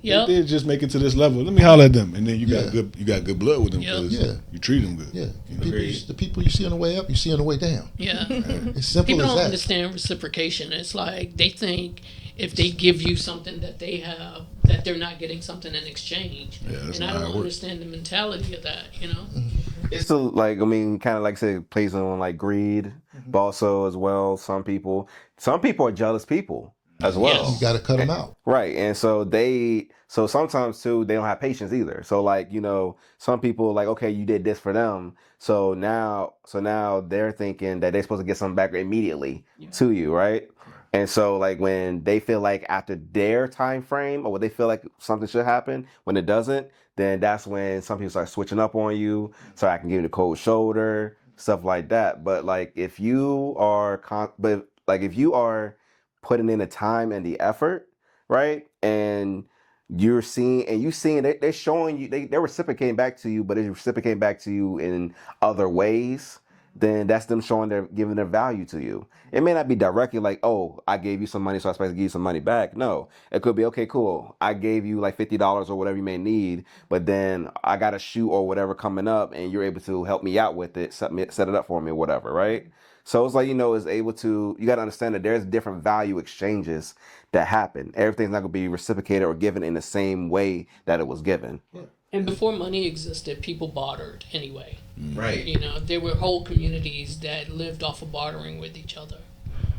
Yep. did just make it to this level. Let me holler at them, and then you got Yeah. good blood with them Yep. because Yeah. you treat them good. Yeah. You know? The people you see on the way up, you see on the way down. Yeah. It's simple People as don't that. understand reciprocation. It's like they think if they give you something that they have, that they're not getting something in exchange. Yeah, that's and I not how don't it works. understand the mentality of that, you know? It's still like, I mean, kind of like I said, it plays on like greed, but also as well, some people are jealous people as well. Yes. You got to cut them out. Right. And so sometimes too, they don't have patience either. So like, some people like, okay, you did this for them. So now they're thinking that they're supposed to get something back immediately to you. Right. And so like when they feel like after their time frame or when they feel like something should happen, when it doesn't, then that's when some people start switching up on you. So I can give you the cold shoulder, stuff like that. But like if you are putting in the time and the effort, right? And you're seeing they're showing you, they're reciprocating back to you, but it's reciprocating back to you in other ways, then that's them giving their value to you. It may not be directly like, oh, I gave you some money, so I'm supposed to give you some money back. No, it could be, okay, cool. I gave you like $50 or whatever you may need, but then I got a shoot or whatever coming up and you're able to help me out with it, set it up for me or whatever, you got to understand that there's different value exchanges that happen. Everything's not going to be reciprocated or given in the same way that it was given. And before money existed, people bartered anyway. Right. You know, there were whole communities that lived off of bartering with each other.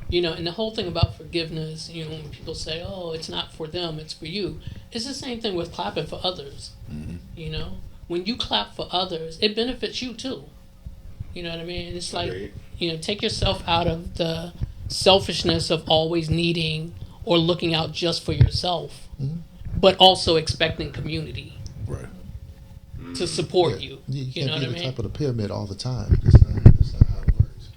You know, and the whole thing about forgiveness, when people say, oh, it's not for them, it's for you. It's the same thing with clapping for others. You know, when you clap for others, it benefits you too. You know what I mean? It's like, take yourself out of the selfishness of always needing or looking out just for yourself, but also expecting community to support you. You You know can't what I be the mean? top of the pyramid all the time. That's not how it works.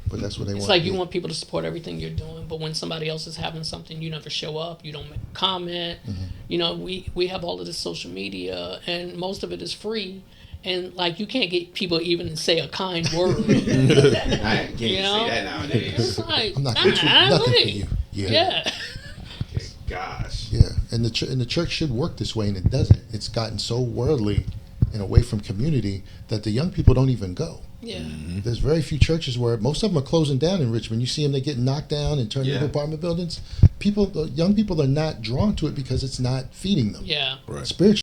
But that's what they want. It's like you want people to support everything you're doing, but when somebody else is having something, you never show up, you don't make a comment. You know, we have all of this social media, and most of it is free. And like you can't get people even to say a kind word. I can't say that nowadays. It's like, I'm not going to do nothing for you. Yeah. Gosh. Yeah, and the church should work this way, and it doesn't. It's gotten so worldly and away from community that the young people don't even go. Yeah. There's very few churches where most of them are closing down in Richmond. You see them, they get knocked down and turned into apartment buildings. Young people are not drawn to it because it's not feeding them. Yeah. Spiritually.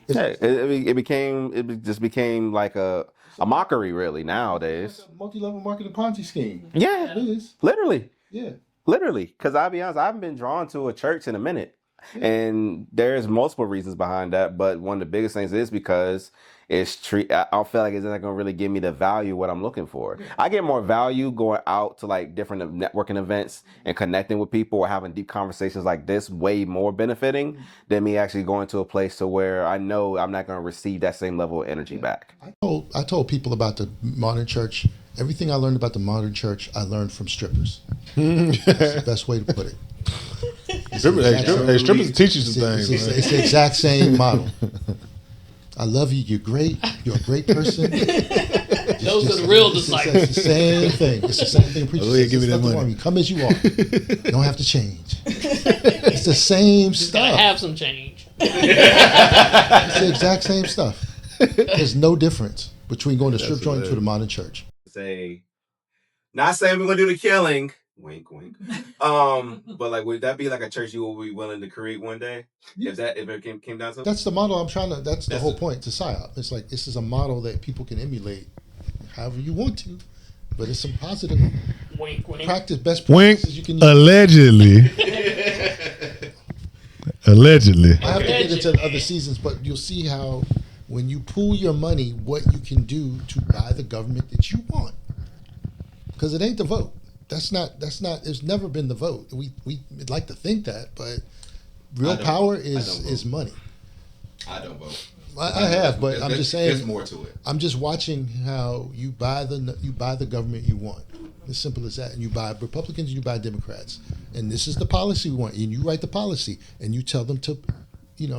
Yeah, it just became like a mockery really nowadays. It's a multi-level marketing Ponzi scheme. Yeah, It is. literally. Yeah. Literally, because I'll be honest, I haven't been drawn to a church in a minute. And there's multiple reasons behind that, but one of the biggest things is because I feel like it's not going to really give me the value what I'm looking for. I get more value going out to like different networking events and connecting with people or having deep conversations like this, way more benefiting than me actually going to a place to where I know I'm not going to receive that same level of energy back. I told people about the modern church. Everything I learned about the modern church, I learned from strippers. That's the best way to put it. Strippers teach you some things. It's the exact same model. I love you. You're great. You're a great person. Those are the real disciples. It's the same thing. It's the same thing. Preacher says, give me that "Nothing money." wrong. You come as you are. You don't have to change. It's the same Gotta stuff. have some change. It's the exact same stuff. There's no difference between going to strip joint to the modern church. Say, not saying we're going to do the killing. Wink, wink. But like, would that be like a church you will be willing to create one day? If it came down to it? That's the model I'm trying to. That's the whole point to PSYOP. It's like this is a model that people can emulate, however you want to, but it's some positive Wink, wink. best Wink, practices you can use. allegedly. Allegedly. I have to get into the other seasons, but you'll see how when you pool your money, what you can do to buy the government that you want. Because it ain't the vote. That's not. It's never been the vote. We'd like to think that, but real power is money. I don't vote. I have, but I'm just saying. There's more to it. I'm just watching how you buy the government you want. As simple as that. And you buy Republicans and you buy Democrats. And this is the policy we want. And you write the policy and you tell them to,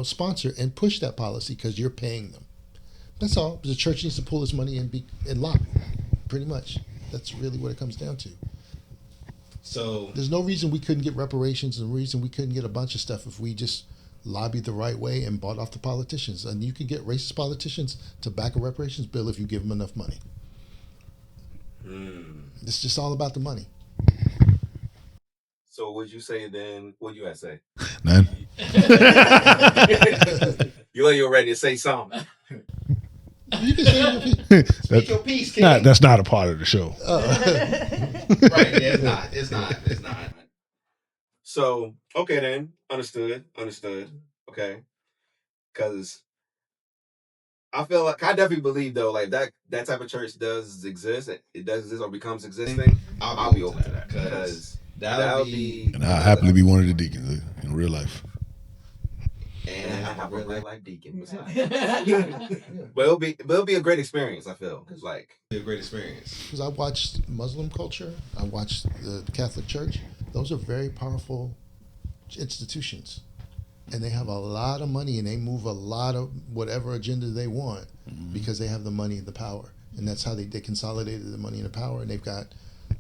sponsor and push that policy because you're paying them. That's all. The church needs to pull its money and lobby. Pretty much. That's really what it comes down to. So there's no reason we couldn't get reparations and reason we couldn't get a bunch of stuff if we just lobbied the right way and bought off the politicians. And you can get racist politicians to back a reparations bill if you give them enough money. It's just all about the money. So would you say then? What you guys say? None. You're ready to say something. You can say your piece. Speak your piece, King. That's not a part of the show. Right? Yeah, it's not. So okay then, understood. Okay, because I feel like I definitely believe though, like that type of church does exist. It does exist or becomes existing. I'll be open to that because that'll be. And I'll happily be one of the deacons in real life. And I have a real life deacon. But it'll be a great experience. I feel like a great experience because I watched Muslim culture. I watched the Catholic Church. Those are very powerful institutions. And they have a lot of money and they move a lot of whatever agenda they want because they have the money and the power. And that's how they consolidated the money and the power. And they've got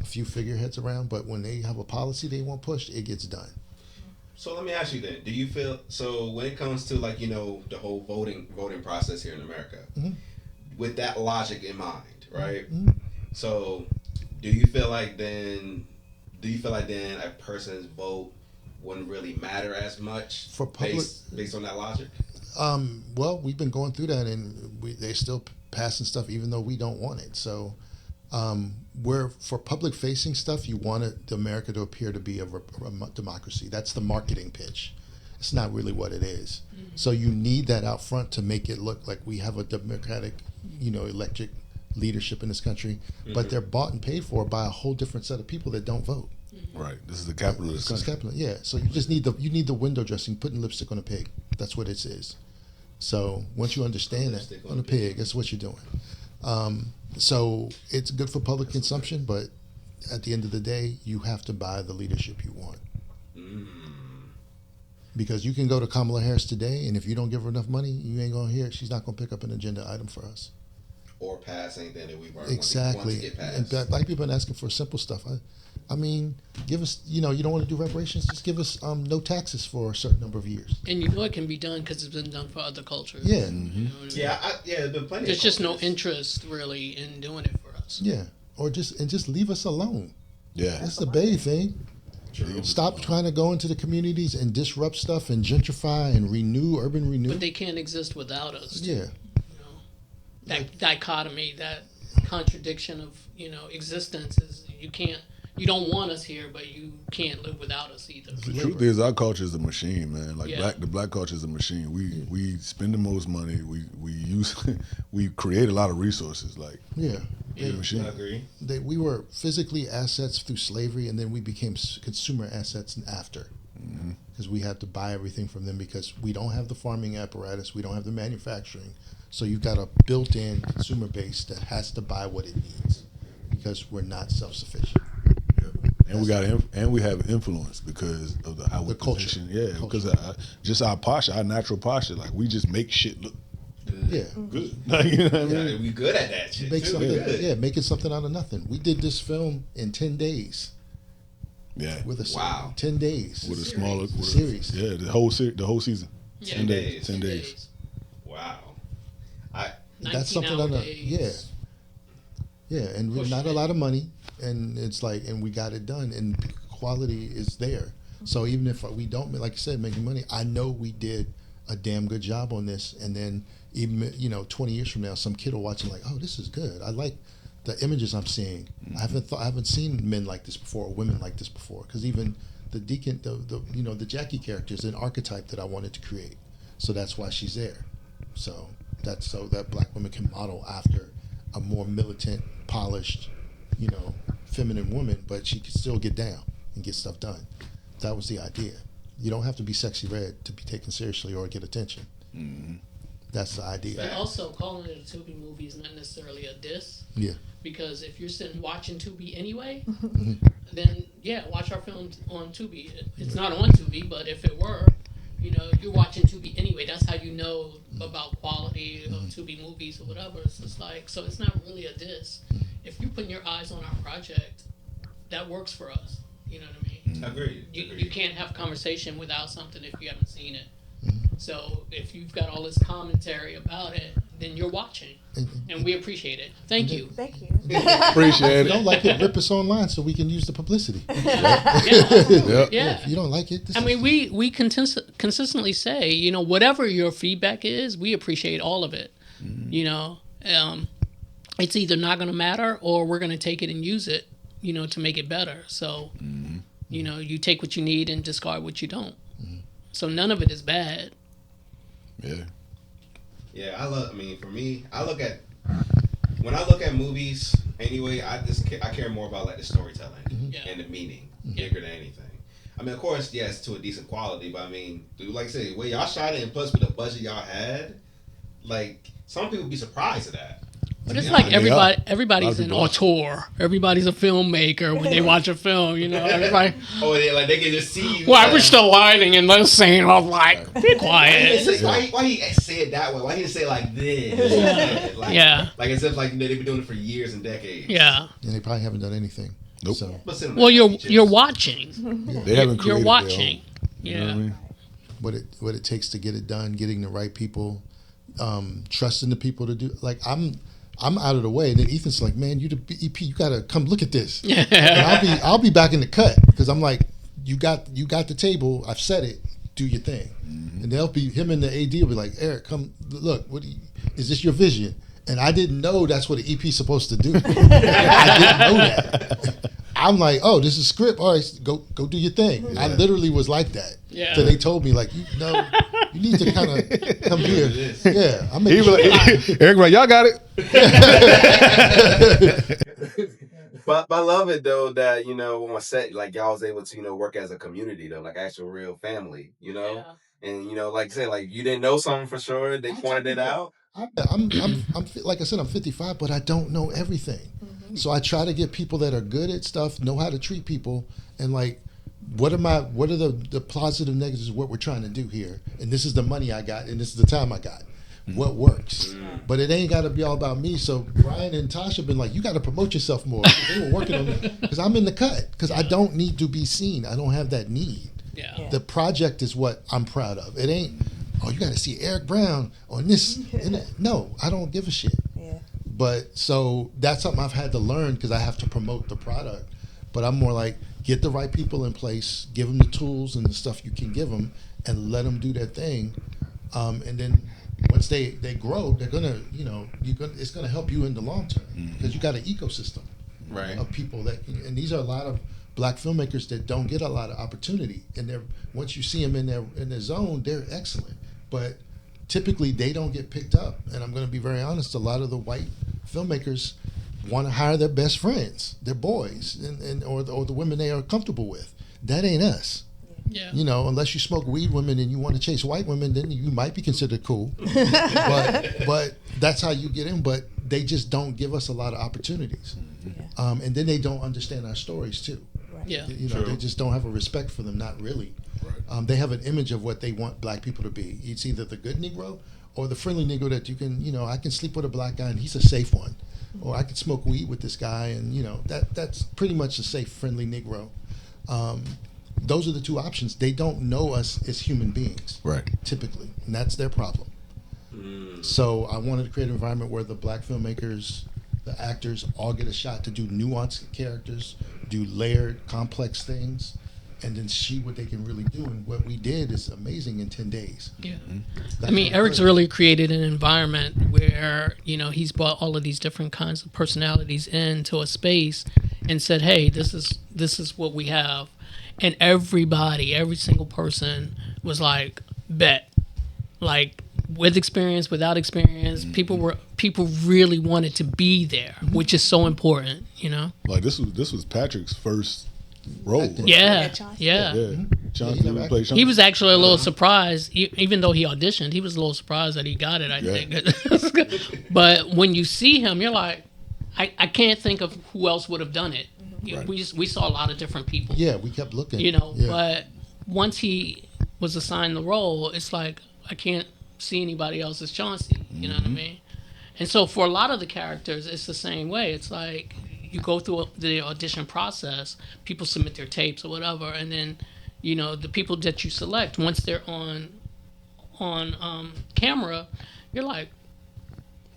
a few figureheads around. But when they have a policy they want pushed, it gets done. So let me ask you then, do you feel, so when it comes to like, the whole voting process here in America, with that logic in mind, right? So do you feel like then a person's vote wouldn't really matter as much for public based on that logic? Well, we've been going through that, and they're still passing stuff even though we don't want it. So, where for public-facing stuff, you want America to appear to be a democracy. That's the marketing pitch. It's not really what it is. So you need that out front to make it look like we have a democratic, electric leadership in this country. But they're bought and paid for by a whole different set of people that don't vote. Right. This is the capitalist country. Yeah. So you just need the window dressing, putting lipstick on a pig. That's what it is. So once you understand that on a pig, that's what you're doing. So it's good for public consumption, but at the end of the day, you have to buy the leadership you want. Because you can go to Kamala Harris today, and if you don't give her enough money, you ain't gonna hear it. She's not gonna pick up an agenda item for us. Or pass anything that we want exactly. to get passed. And black people have been asking for simple stuff. I mean, give us, you don't want to do reparations, just give us no taxes for a certain number of years. And it can be done because it's been done for other cultures. Yeah. There's been plenty. There's just no interest really in doing it for us. Yeah, or just leave us alone. Yeah, that's the big thing. True. Stop trying to go into the communities and disrupt stuff and gentrify and urban renew. But they can't exist without us. Yeah. That dichotomy, that contradiction of existence is you don't want us here, but you can't live without us either. The truth is, our culture is a machine, man. Like the black culture is a machine. We spend the most money. We create a lot of resources. Like a machine. I agree. We were physically assets through slavery, and then we became consumer assets after, because we had to buy everything from them because we don't have the farming apparatus, we don't have the manufacturing. So you've got a built-in consumer base that has to buy what it needs because we're not self-sufficient. And we have influence because of the culture. Yeah, because just our posture, our natural posture, like we just make shit look good. Yeah, good. You know what I mean? Yeah, we good at that shit. Making something out of nothing. We did this film in 10 days. Yeah, with a 10 days with a smaller series. The whole season. Yeah. 10 days. 10 days. Wow. That's something and not a lot of money, and it's like, and we got it done, and quality is there. So even if we don't, like I said, making money, I know we did a damn good job on this, and then even 20 years from now, some kid will watch it like, oh, this is good. I like the images I'm seeing. I haven't seen men like this before or women like this before, because even the Deacon, the Jackie character is an archetype that I wanted to create. So that's why she's there. So that black woman can model after a more militant, polished, feminine woman, but she can still get down and get stuff done. That was the idea. You don't have to be sexy red to be taken seriously or get attention. Mm-hmm. That's the idea. And also, calling it a Tubi movie is not necessarily a diss. Yeah. Because if you're sitting watching Tubi anyway, Mm-hmm. then watch our films on Tubi. It's not on Tubi, but if it were, you're watching Tubi anyway. That's how you know about quality of Tubi movies or whatever. It's just like, so it's not really a diss. If you're putting your eyes on our project, that works for us. You know what I mean? Agreed. You can't have conversation without something if you haven't seen it. Mm-hmm. So if you've got all this commentary about it, then you're watching, and we appreciate it. Thank you. Thank you. Appreciate If you it. don't like it, rip us online so we can use the publicity. Yeah. If you don't like it, I mean, we consistently say, whatever your feedback is, we appreciate all of it. It's either not going to matter or we're going to take it and use it, to make it better. So, you take what you need and discard what you don't. So none of it is bad. Yeah. Yeah, for me, when I look at movies anyway, I care more about like the storytelling and the meaning, bigger than anything. I mean, of course, yes, to a decent quality, but I mean, like I say, where y'all shot it and plus with the budget y'all had, like some people be surprised at that. But it's Yeah, like I everybody's an auteur. Everybody's a filmmaker when they watch a film, everybody. Oh, they can just see you. Why was the lighting in this scene? I was like, be quiet. Why he say it that way? Why he didn't say it like this? Like as if like they've been doing it for years and decades. Yeah. And they probably haven't done anything. Nope. So, Well, you're watching. They haven't created You're watching. their own. Yeah. You know what I mean? what it takes to get it done, getting the right people, trusting the people to do. Like I'm out of the way, and then Ethan's like, "Man, you the EP, you gotta come look at this." And I'll be back in the cut because I'm like, "You got the table. I've set it. Do your thing." Mm-hmm. And they'll be him and the AD will be like, "Eric, come look. Is this your vision?" And I didn't know that's what an EP is supposed to do. I didn't know that. I'm like, "Oh, this is script. All right, go do your thing." Yeah. I literally was like that. Yeah. So they told me like, you need to kind of come here. Yeah, I'm He was like, Eric, right, y'all got it. But I love it though that on set like y'all was able to work as a community though, like actual real family, Yeah. and like you said, like you didn't know something for sure, they pointed it out. I'm like I said, I'm 55, but I don't know everything. Mm-hmm. So I try to get people that are good at stuff, know how to treat people, and like, what are the positive negatives of what we're trying to do here? And this is the money I got, and this is the time I got. What works? But it ain't got to be all about me. So Brian and Tasha have been like, you got to promote yourself more. They were working on it because I'm in the cut because I don't need to be seen. I don't have that need. Yeah. The project is what I'm proud of. It ain't, oh, you got to see Eric Brown on this. And that. No, I don't give a shit. Yeah. But so that's something I've had to learn because I have to promote the product. But I'm more like, get the right people in place, give them the tools and the stuff you can give them, and let them do their thing. And then once they grow, they're gonna, it's gonna help you in the long term because you got an ecosystem of people and these are a lot of black filmmakers that don't get a lot of opportunity. And once you see them in their zone, they're excellent. But typically they don't get picked up. And I'm gonna be very honest, a lot of the white filmmakers want to hire their best friends, their boys, or the women they are comfortable with. That ain't us. Yeah. Unless you smoke weed women and you want to chase white women, then you might be considered cool. but that's how you get in. But they just don't give us a lot of opportunities. Yeah. And then they don't understand our stories too. Right. Yeah. They just don't have a respect for them. Not really. Right. They have an image of what they want black people to be. It's either the good Negro or the friendly Negro that you can, I can sleep with a black guy and he's a safe one. Or I can smoke weed with this guy and, that's pretty much a safe, friendly Negro. Those are the two options. They don't know us as human beings, right? Typically, and that's their problem. So I wanted to create an environment where the black filmmakers, the actors, all get a shot to do nuanced characters, do layered, complex things, and then see what they can really do. And what we did is amazing in 10 days. Yeah. I mean, Eric's really created an environment where, he's brought all of these different kinds of personalities into a space and said, hey, this is this is what we have. And every single person was like, bet. Like, with experience, without experience, people really wanted to be there, which is so important, you know? Like, this was Patrick's first role. Right? Yeah. Chauncey played Chauncey. He was actually a little surprised, even though he auditioned, he was a little surprised that he got it, I think. But when you see him, you're like, I can't think of who else would have done it. Right. We saw a lot of different people. Yeah, we kept looking. You know, but once he was assigned the role, it's like, I can't see anybody else as Chauncey. You know what I mean? And so for a lot of the characters, it's the same way. It's like you go through the audition process, people submit their tapes or whatever, and then, you know, the people that you select, once they're on camera, you're like,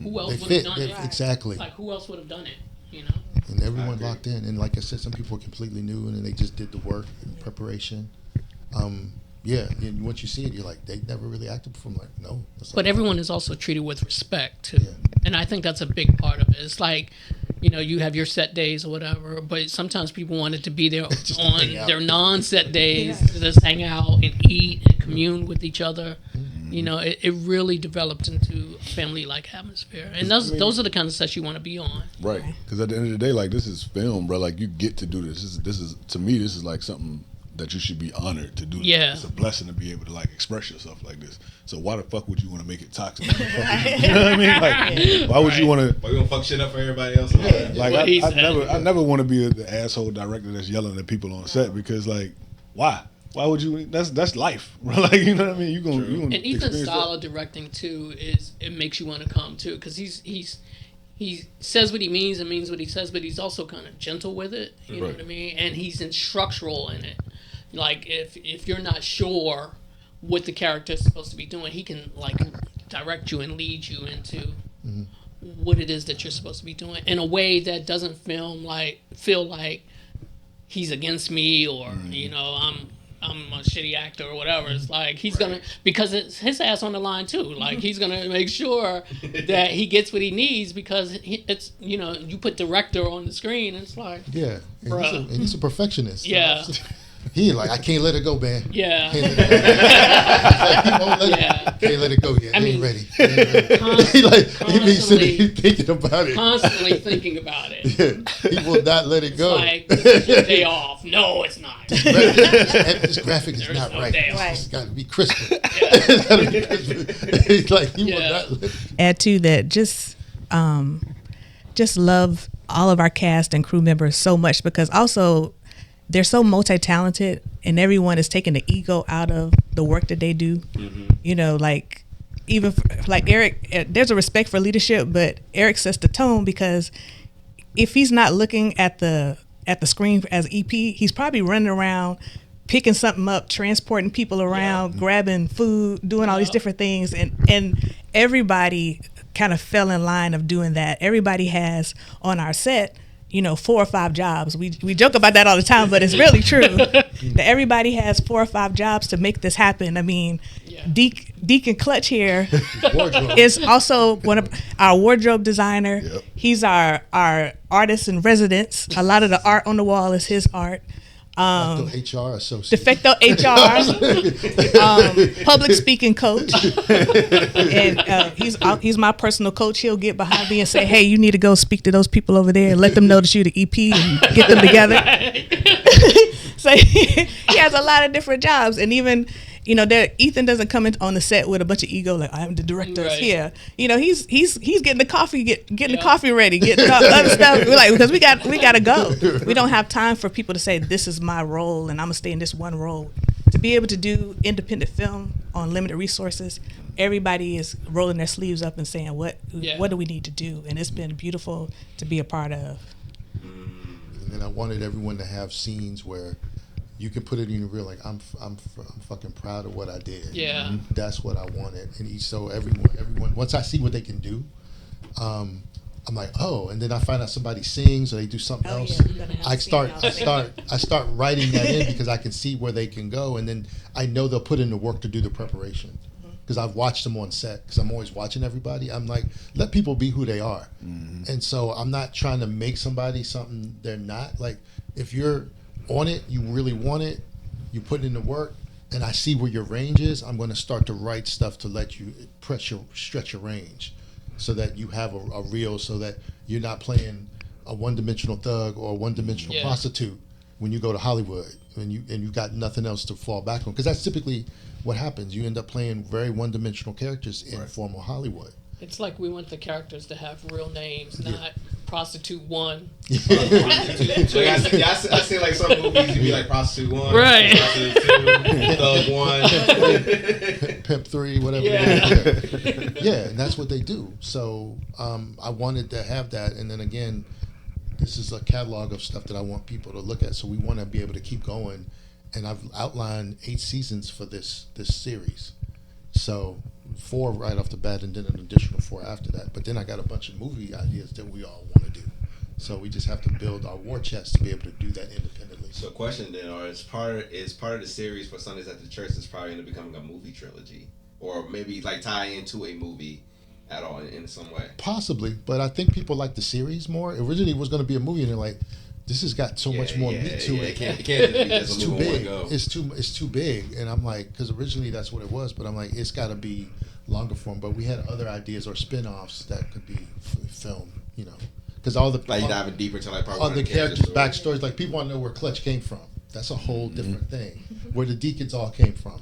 who else would have done it? Exactly. Like, who else would have done it? You know? And everyone locked in. And like I said, some people were completely new and then they just did the work and preparation. Yeah, and once you see it, you're like, they never really acted before. I'm like, no. But everyone is also treated with respect, too. Yeah. And I think that's a big part of it. It's like, you know, you have your set days or whatever, but sometimes people wanted to be there on their non-set days to just hang out and eat and commune with each other. You know, it really developed into a family-like atmosphere. And those are the kind of sets you want to be on. Right. Because at the end of the day, like, this is film, bro. Like, you get to do this. This is to me, this is like something that you should be honored to do. Yeah. It's a blessing to be able to, like, express yourself like this. So why the fuck would you want to make it toxic? You know what I mean? Like, why would you want to? Why you gonna fuck shit up for everybody else? Like, I never want to be the asshole director that's yelling at people on set because, like, why? Why would you? That's life, bro. Like, you know what I mean? You gonna and Ethan's style of directing too it makes you want to come too, because he says what he means and means what he says, but he's also kind of gentle with it. You know what I mean? And he's instructional in it. Like, if you're not sure what the character is supposed to be doing, he can, like, direct you and lead you into what it is that you're supposed to be doing in a way that doesn't feel like he's against me or you know, I'm a shitty actor or whatever. It's like he's gonna, because it's his ass on the line too. Like, he's gonna make sure that he gets what he needs, because it's, you know, you put director on the screen, and it's like, yeah, and he's a perfectionist. Yeah. He like, I can't let it go, man. Yeah. Can't let it go yet. I mean, ain't ready. He's thinking about it. Constantly thinking about it. Yeah. He will not let it go. Like, this is your day off. No, it's not. This graphic is not right. It's got to be crisper. It's got to be crisper. He's like, he will not let it. Add to that, just love all of our cast and crew members so much, because also they're so multi-talented, and everyone is taking the ego out of the work that they do. You know, like, even like Eric, there's a respect for leadership, but Eric sets the tone, because if he's not looking at the screen as EP, he's probably running around picking something up, transporting people around, grabbing food, doing all these different things, and everybody kind of fell in line of doing that. Everybody has on our set, you know, 4 or 5 jobs. We joke about that all the time, but it's really true that everybody has 4 or 5 jobs to make this happen. I mean, Deacon Clutch here is also one of our wardrobe designer. Yep. He's our artist in residence. A lot of the art on the wall is his art. HR associate. Defecto HR, public speaking coach, and he's my personal coach. He'll get behind me and say, "Hey, you need to go speak to those people over there and let them know that you're the EP and get them together." So he has a lot of different jobs, and even, you know, Ethan doesn't come in on the set with a bunch of ego like, I'm the director here. You know, he's getting the coffee, getting the coffee ready, getting other stuff. We're like, because we gotta go. We don't have time for people to say, this is my role and I'm gonna stay in this one role. To be able to do independent film on limited resources, everybody is rolling their sleeves up and saying, what do we need to do? And it's been beautiful to be a part of. And then I wanted everyone to have scenes where you can put it in your reel, like, I'm fucking proud of what I did. Yeah. That's what I wanted. And so everyone, once I see what they can do, I'm like, oh, and then I find out somebody sings or they do something else. I start writing that in, because I can see where they can go, and then I know they'll put in the work to do the preparation. Because I've watched them on set, because I'm always watching everybody. I'm like, let people be who they are. And so I'm not trying to make somebody something they're not. Like, if you're on it, you really want it, you put in the work, and I see where your range is, I'm going to start to write stuff to let you stretch your range, so that you have a real, so that you're not playing a one-dimensional thug or a one-dimensional prostitute when you go to Hollywood, and you've got nothing else to fall back on, because that's typically what happens. You end up playing very one-dimensional characters in formal Hollywood. It's like we want the characters to have real names, not prostitute one. So I see like some movies you'd be like prostitute one, right? Prostitute two, thug one, pimp three, whatever. Yeah, and that's what they do. So I wanted to have that, and then again, this is a catalog of stuff that I want people to look at. So we want to be able to keep going, and I've outlined 8 seasons for this series. So 4 right off the bat, and then an additional 4 after that. But then I got a bunch of movie ideas that we all want to do. So we just have to build our war chest to be able to do that independently. So question then, or is part of the series for Sundays at the Church is probably going to becoming a movie trilogy, or maybe like tie into a movie at all in some way? Possibly, but I think people like the series more. Originally it was going to be a movie, and they're like, this has got so much more meat to it. It can't just be just it's too big. It's too big. And I'm like, because originally that's what it was, but I'm like, it's got to be longer form. But we had other ideas or spin-offs that could be filmed, you know, because all the like diving deeper to like all the characters' backstories. Like people want to know where Clutch came from. That's a whole different thing. Where the Deacons all came from,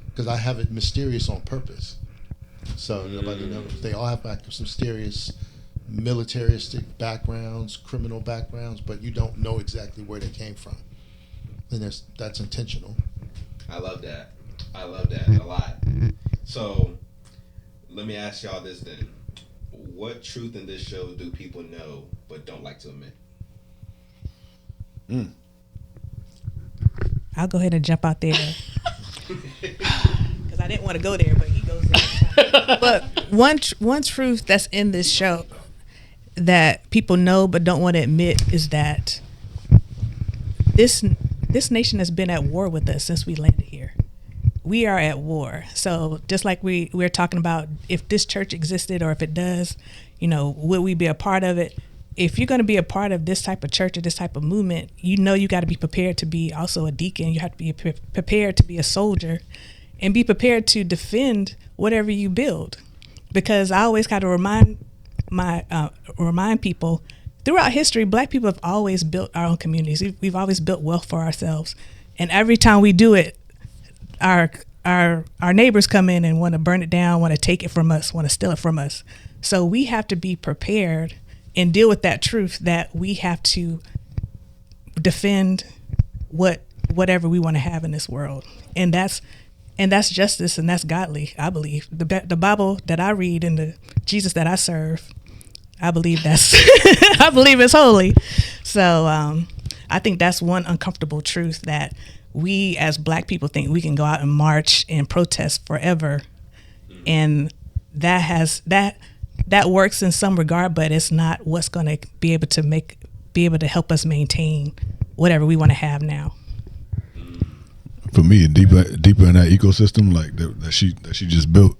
because I have it mysterious on purpose. So nobody knows. They all have some mysterious militaristic backgrounds, criminal backgrounds, but you don't know exactly where they came from. And that's intentional. I love that a lot. So let me ask y'all this then. What truth in this show do people know but don't like to admit? I'll go ahead and jump out there. Because I didn't want to go there, but he goes there. But one truth that's in this show that people know but don't want to admit is that this nation has been at war with us since we landed here. We are at war. So just like we're talking about, if this church existed or if it does, you know, would we be a part of it? If you're going to be a part of this type of church or this type of movement, you know you got to be prepared to be also a deacon. You have to be prepared to be a soldier and be prepared to defend whatever you build. Because I always got to remind people, throughout history, Black people have always built our own communities. We've always built wealth for ourselves, and every time we do it, our neighbors come in and want to burn it down, want to take it from us, want to steal it from us. So we have to be prepared and deal with that truth that we have to defend whatever we want to have in this world, and that's justice, and that's godly. I believe the Bible that I read and the Jesus that I serve, I believe I believe it's holy. So I think that's one uncomfortable truth, that we as Black people think we can go out and march and protest forever, and that works in some regard, but it's not what's going to be able to help us maintain whatever we want to have now. For me, deeper in that ecosystem, like that she just built,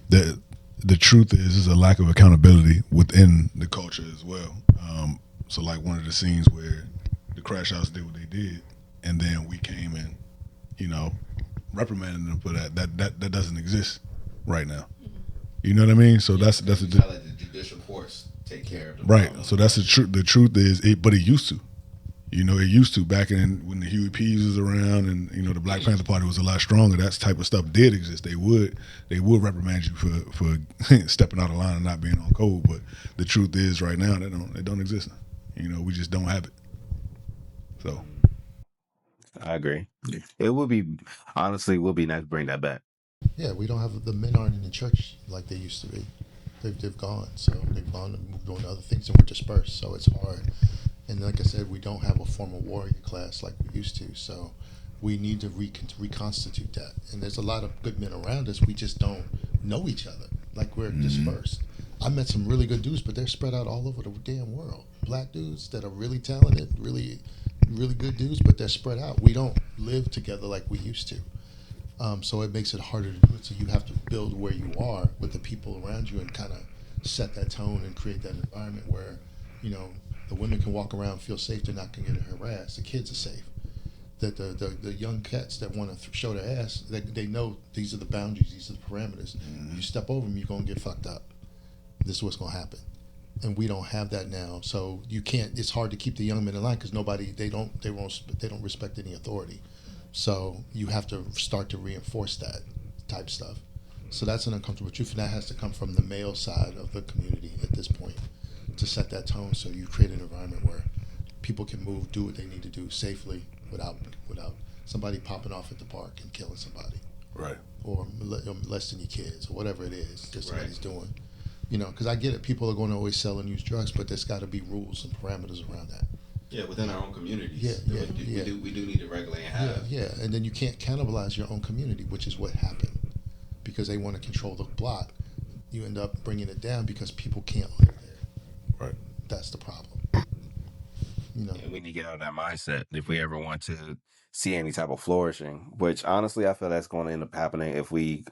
the truth is a lack of accountability within the culture as well. So like one of the scenes where the Crash House did what they did, and then we came and, you know, reprimanded them for that doesn't exist right now. You know what I mean? So that's let the judicial courts take care of the right. problem. So that's the truth. The truth is but it used to. You know, it used to back in when the Huey P's was around, and you know the Black Panther Party was a lot stronger. That type of stuff did exist. They would reprimand you for stepping out of line and not being on code. But the truth is, right now, it don't exist. You know, we just don't have it. So, I agree. It would be nice to bring that back. Yeah, we don't have, the men aren't in the church like they used to be. They've gone. So they've gone and moved on to other things, and we're dispersed. So it's hard. And like I said, we don't have a formal warrior class like we used to. So we need to reconstitute that. And there's a lot of good men around us. We just don't know each other. Like we're dispersed. I met some really good dudes, but they're spread out all over the damn world. Black dudes that are really talented, really, really good dudes, but they're spread out. We don't live together like we used to. So it makes it harder to do it. So you have to build where you are with the people around you and kind of set that tone and create that environment where, you know, The women can walk around, feel safe. They're not going to get harassed. The kids are safe. The young cats that want to show their ass, they know these are the boundaries, these are the parameters. You step over them, you're going to get fucked up. This is what's going to happen. And we don't have that now, so you can't. It's hard to keep the young men in line because they don't respect any authority. So you have to start to reinforce that type stuff. So that's an uncomfortable truth, and that has to come from the male side of the community at this point to set that tone. So you create an environment where people can move, do what they need to do safely without somebody popping off at the park and killing somebody, Right. or molesting your kids or whatever it is that somebody's doing. You know, because I get it. People are going to always sell and use drugs, but there's got to be rules and parameters around that. Yeah, within our own communities. Yeah. We do need to regulate and have. Yeah, and then you can't cannibalize your own community, which is what happened. Because they want to control the block, you end up bringing it down because people can't live there. Right. That's the problem. You know. And we need to get out of that mindset if we ever want to see any type of flourishing, which honestly I feel that's going to end up happening if we,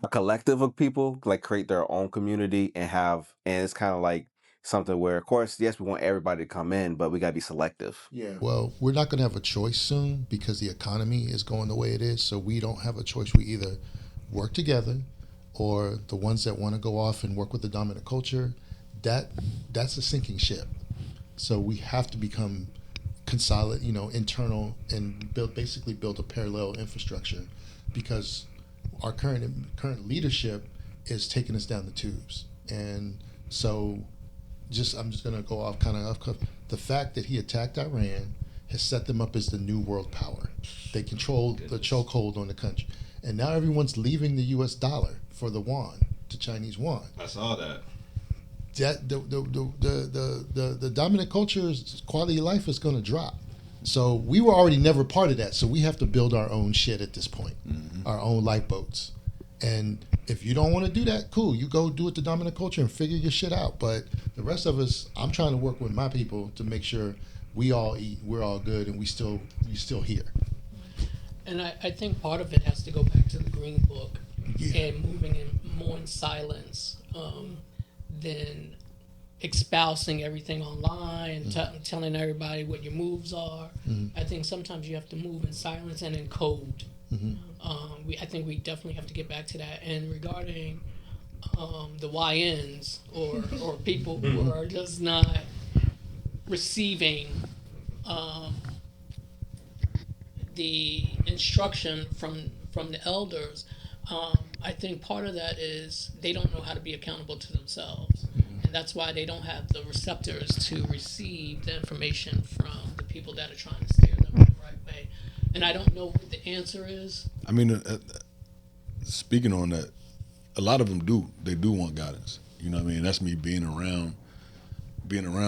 a collective of people, like create their own community and it's kind of like something where, of course, yes, we want everybody to come in, but we got to be selective. Yeah. Well, we're not going to have a choice soon because the economy is going the way it is. So we don't have a choice. We either work together, or the ones that want to go off and work with the dominant culture, that's a sinking ship. So we have to become internal and build a parallel infrastructure, because our current leadership is taking us down the tubes. And so I'm just going to go off the fact that he attacked Iran has set them up as the new world power. They control the chokehold on the country. And now everyone's leaving the U.S. dollar for the yuan, the Chinese yuan. I saw that. The dominant culture's quality of life is going to drop. So we were already never part of that. So we have to build our own shit at this point, our own lifeboats. And if you don't want to do that, cool. You go do it to dominant culture and figure your shit out. But the rest of us, I'm trying to work with my people to make sure we all eat, we're all good, and we still here. And I think part of it has to go back to the Green Book and moving more in silence than espousing everything online and telling everybody what your moves are. I think sometimes you have to move in silence and in code. I think we definitely have to get back to that. And regarding the YNs or people who are just not receiving the instruction from the elders, I think part of that is they don't know how to be accountable to themselves. And that's why they don't have the receptors to receive the information from the people that are trying to steer them in the right way. And I don't know what the answer is. I mean, speaking on that, a lot of them do want guidance. You know what I mean? That's me being around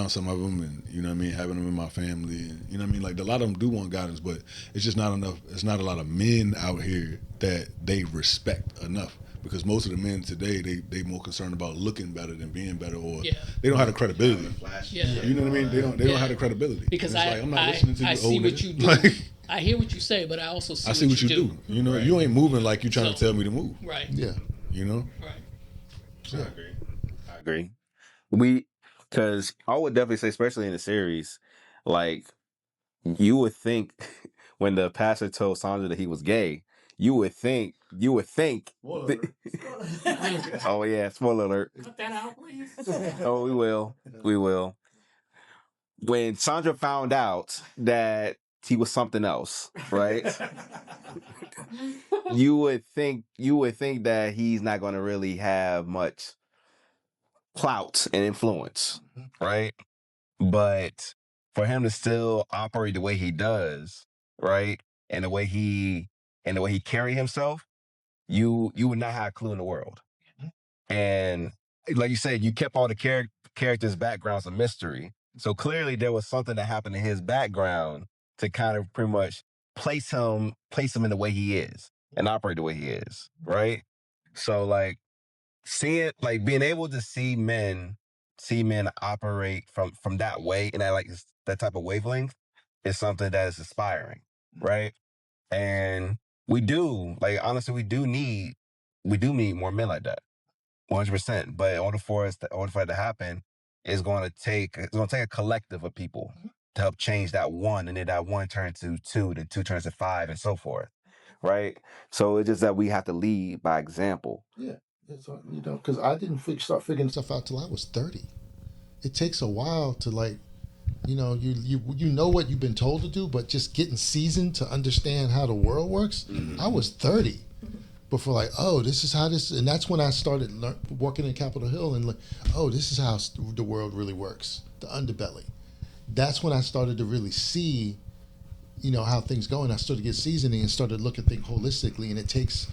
some of them, and you know what I mean, having them in my family, and you know what I mean, like a lot of them do want guidance, but it's just not enough. It's not a lot of men out here that they respect enough, because most of the men today, they more concerned about looking better than being better, or they don't have the credibility. You know what I mean? They don't have the credibility. Because I'm not listening to you, see old what nigga. you do. I hear what you say, but I also see what you do. You know, you ain't moving like you trying to tell me to move. Right. Yeah. You know. Right. I agree. Because I would definitely say, especially in the series, like you would think when the pastor told Sandra that he was gay, you would think. Oh yeah, spoiler alert. Cut that out, please. Oh, we will. When Sandra found out that he was something else, right? you would think that he's not going to really have much clout and influence, right? But for him to still operate the way he does, right, and the way he carry himself, you would not have a clue in the world. And like you said, you kept all the characters' backgrounds a mystery. So clearly there was something that happened in his bebackground to kind of pretty much place him in the way he is and operate the way he is, right? So like being able to see men operate from that way and that type of wavelength is something that is inspiring, right? And we do need more men like that, 100%. But in order for it to happen, it's going to take a collective of people to help change that one, and then that one turns to two, then two turns to five, and so forth, right? So it's just that we have to lead by example. Yeah, it's, because I didn't start figuring stuff out till I was 30. It takes a while to you know what you've been told to do, but just getting seasoned to understand how the world works. I was 30 before this is how this, and that's when I started working in Capitol Hill and this is how the world really works, the underbelly. That's when I started to really see, how things go, and I started to get seasoning and started looking at things holistically. And it takes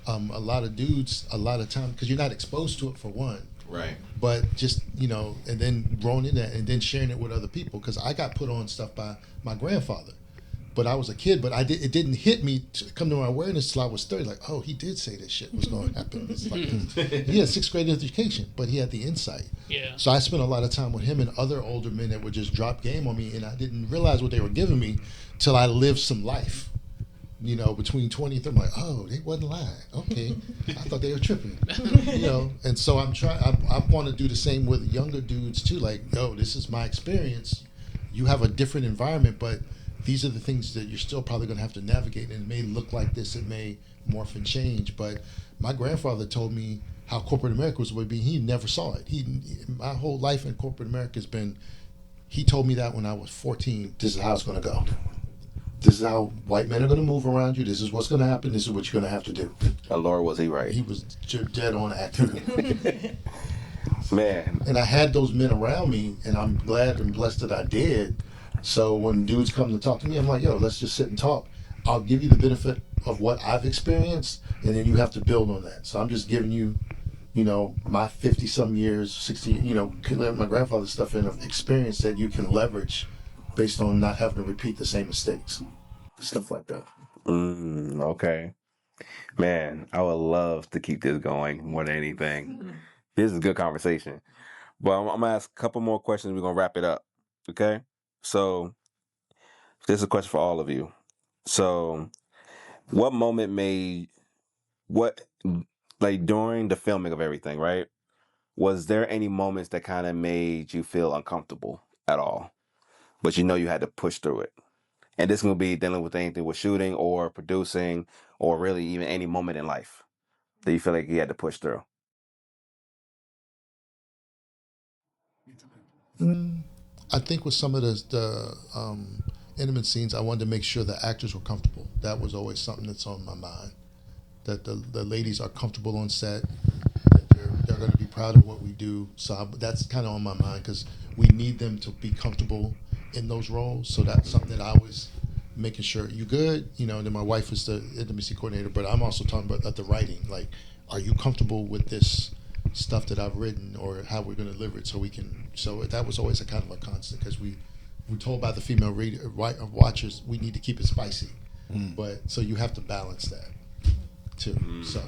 a lot of dudes a lot of time because you're not exposed to it for one. Right. But just, and then growing in that and then sharing it with other people. Because I got put on stuff by my grandfather. But I was a kid, but it didn't hit me to come to my awareness till I was 30. He did say this shit was going to happen. It's he had 6th grade education, but he had the insight. Yeah. So I spent a lot of time with him and other older men that would just drop game on me. And I didn't realize what they were giving me till I lived some life. Between 20 and 30, I'm like, they wasn't lying. Okay. I thought they were tripping. And so I want to do the same with younger dudes too. This is my experience. You have a different environment, but these are the things that you're still probably going to have to navigate. And it may look like this, it may morph and change. But my grandfather told me how corporate America was going to be. He never saw it. My whole life in corporate America has been, he told me that when I was 14, this is how it's going to go. This is how white men are going to move around you. This is what's going to happen. This is what you're going to have to do. Lord, was he right? He was dead on accurate. Man. And I had those men around me, and I'm glad and blessed that I did. So when dudes come to talk to me, I'm like, let's just sit and talk. I'll give you the benefit of what I've experienced, and then you have to build on that. So I'm just giving you, my 50-some years, 60, my grandfather's stuff in of experience that you can leverage based on not having to repeat the same mistakes. Stuff like that. Okay. Man, I would love to keep this going more than anything. This is a good conversation. But I'm going to ask a couple more questions. We're going to wrap it up. Okay? So, this is a question for all of you. So, what moment during the filming of everything, right? Was there any moments that kind of made you feel uncomfortable at all? But you had to push through it. And this will be dealing with anything with shooting or producing or really even any moment in life that you feel like you had to push through. I think with some of the intimate scenes, I wanted to make sure the actors were comfortable. That was always something that's on my mind. That the ladies are comfortable on set. That they're going to be proud of what we do. So that's kind of on my mind because we need them to be comfortable in those roles. So that's something that I was making sure you good. And then my wife is the intimacy coordinator, but I'm also talking about the writing. Are you comfortable with this stuff that I've written, or how we're going to deliver it so we can? So that was always a kind of a constant because we're told by the female watchers we need to keep it spicy, but so you have to balance that too. So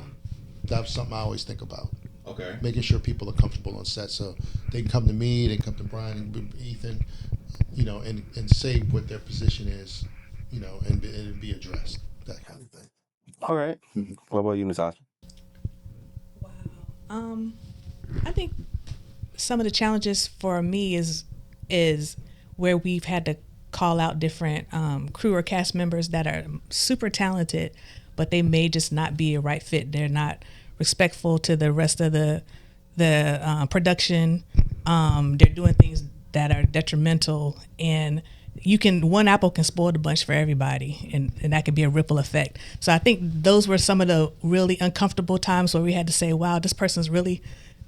that's something I always think about. Okay. Making sure people are comfortable on set, so they can come to me, they can come to Brian and Ethan, and say what their position is, and be addressed, that kind of thing. All right. What about you, Natasha? Wow. I think some of the challenges for me is where we've had to call out different crew or cast members that are super talented, but they may just not be a right fit. They're not respectful to the rest of the production. They're doing things that are detrimental, and one apple can spoil the bunch for everybody, and that could be a ripple effect. So I think those were some of the really uncomfortable times where we had to say, wow, this person's really,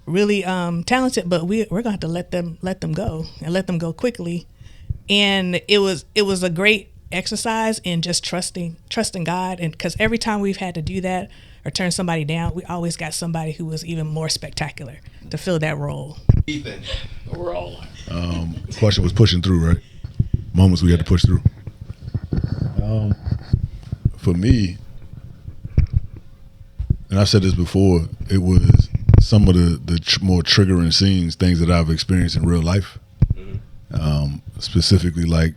really talented, but we're going to have to let them go and let them go quickly. And it was a great exercise in just trusting God. And because every time we've had to do that or turn somebody down, we always got somebody who was even more spectacular to fill that role. Ethan. Roll. Question was pushing through, right? Moments we had to push through. For me, and I've said this before, it was some of the more triggering scenes, things that I've experienced in real life. Specifically, like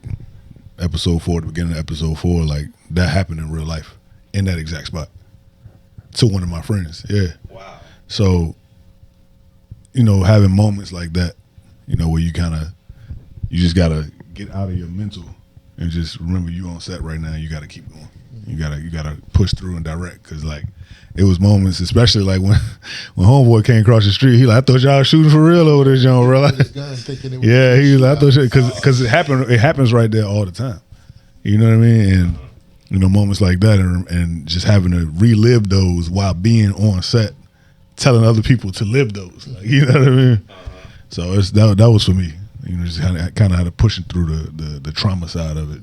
episode 4, the beginning of episode 4, like that happened in real life, in that exact spot, to one of my friends. Yeah. Wow. So, having moments like that, where you just gotta get out of your mental and just remember you on set right now. You gotta keep going. You gotta push through and direct, because like it was moments, especially like when homeboy came across the street, he like, I thought y'all was shooting for real over there, John. Real. Yeah, he was like, I thought because it happens right there all the time. You know what I mean? And moments like that, and just having to relive those while being on set, telling other people to live those. Like, you know what I mean? So that was for me. Just kind of had to push it through the trauma side of it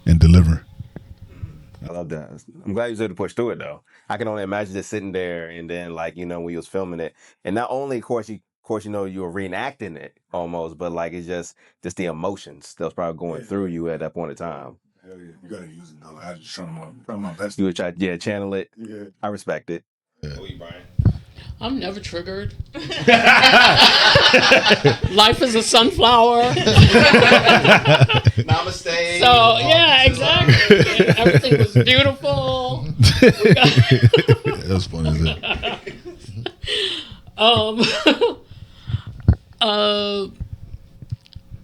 and deliver. I love that. I'm glad you was able to push through it though. I can only imagine just sitting there and then like, when you was filming it, and not only of course you were reenacting it almost, but like it's just the emotions that was probably going through you at that point in time. Hell yeah, you gotta use it though. I just trying my best. You would try, channel it. Yeah, I respect it. Who you, Brian? I'm never triggered. Life is a sunflower. Namaste. So yeah, exactly. And everything was beautiful. That's funny as that.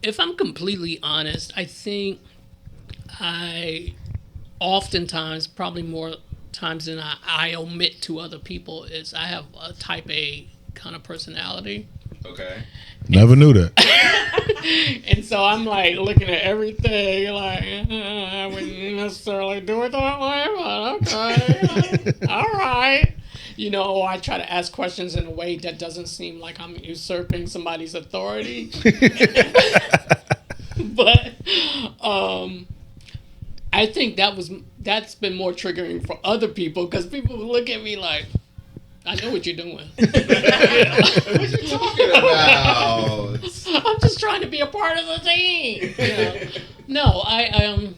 If I'm completely honest, I think I oftentimes, probably more times than I omit to other people, is I have a type A kind of personality. Okay. Never knew that. And so I'm like looking at everything like, I wouldn't necessarily do it that way, but okay. All right. Or I try to ask questions in a way that doesn't seem like I'm usurping somebody's authority. But I think that's been more triggering for other people, because people look at me like, I know what you're doing. What you talking about? I'm just trying to be a part of the team. No, I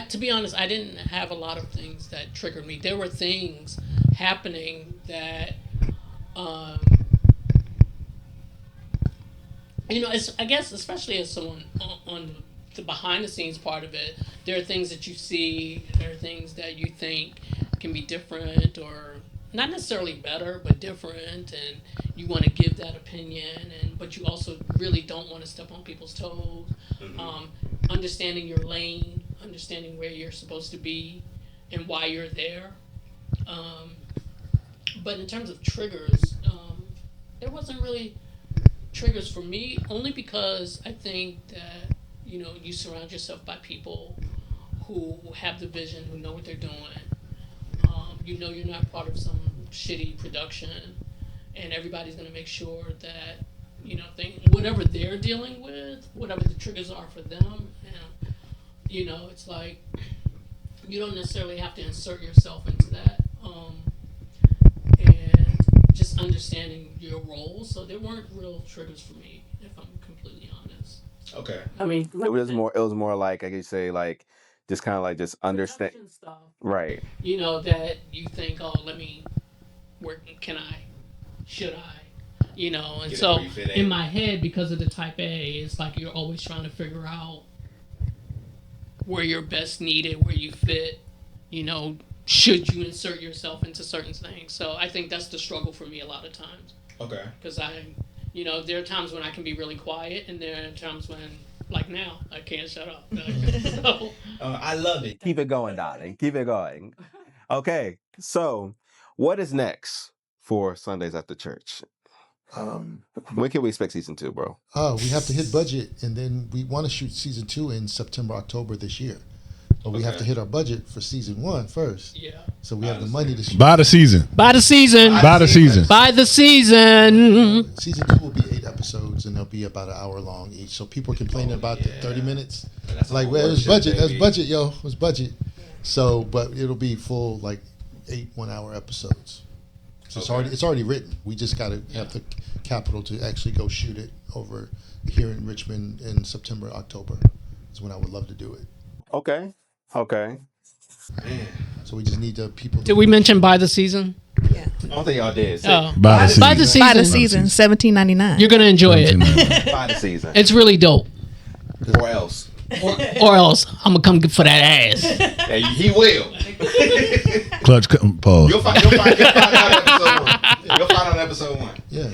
to be honest, I didn't have a lot of things that triggered me. There were things happening that, I guess especially as someone on the behind the scenes part of it, there are things that you see, there are things that you think can be different, or not necessarily better, but different, and you want to give that opinion, but you also really don't want to step on people's toes. Understanding your lane, understanding where you're supposed to be and why you're there. But in terms of triggers, there wasn't really triggers for me, only because I think that you surround yourself by people who have the vision, who know what they're doing. You're not part of some shitty production, and everybody's going to make sure that whatever they're dealing with, whatever the triggers are for them, and it's like you don't necessarily have to insert yourself into that, and just understanding your role. So there weren't real triggers for me, if I'm completely honest. Okay. I mean, It was more like, I could say, like just kind of like just understand stuff. Right. That you think, can I, should I, and so in my head, because of the type A, it's like you're always trying to figure out where you're best needed, where you fit, should you insert yourself into certain things. So I think that's the struggle for me a lot of times. Okay. Because there are times when I can be really quiet, and there are times when, like now, I can't shut up. So, I love it. Keep it going, darling. Keep it going. Okay, so what is next for Sundays at the Church? When can we expect season 2, bro? We have to hit budget, and then we want to shoot season 2 in September, October this year. But we have to hit our budget for season 1 first. Yeah. So we have the money to shoot. By the season. By the season. By the season. By the season. Season 2 will be 8 episodes, and they'll be about an hour long each. So people are complaining about the 30 minutes. Like, well, it was budget. That's budget, yo. It was budget. So, but it'll be full, like 8 one-hour episodes. So it's already written. We just got to have the capital to actually go shoot it over here in Richmond in September, October. Is when I would love to do it. Okay. So we just need the people. Did we mention by the season? Yeah. I don't think y'all did. Oh. By the season. By the season. By the season, $17.99. You're going to enjoy it. By the season. It's really dope. Or else. Or else I'm going to come for that ass. Hey, he will. Clutch, pause. You'll find out episode 1. You'll find out episode 1. Yeah.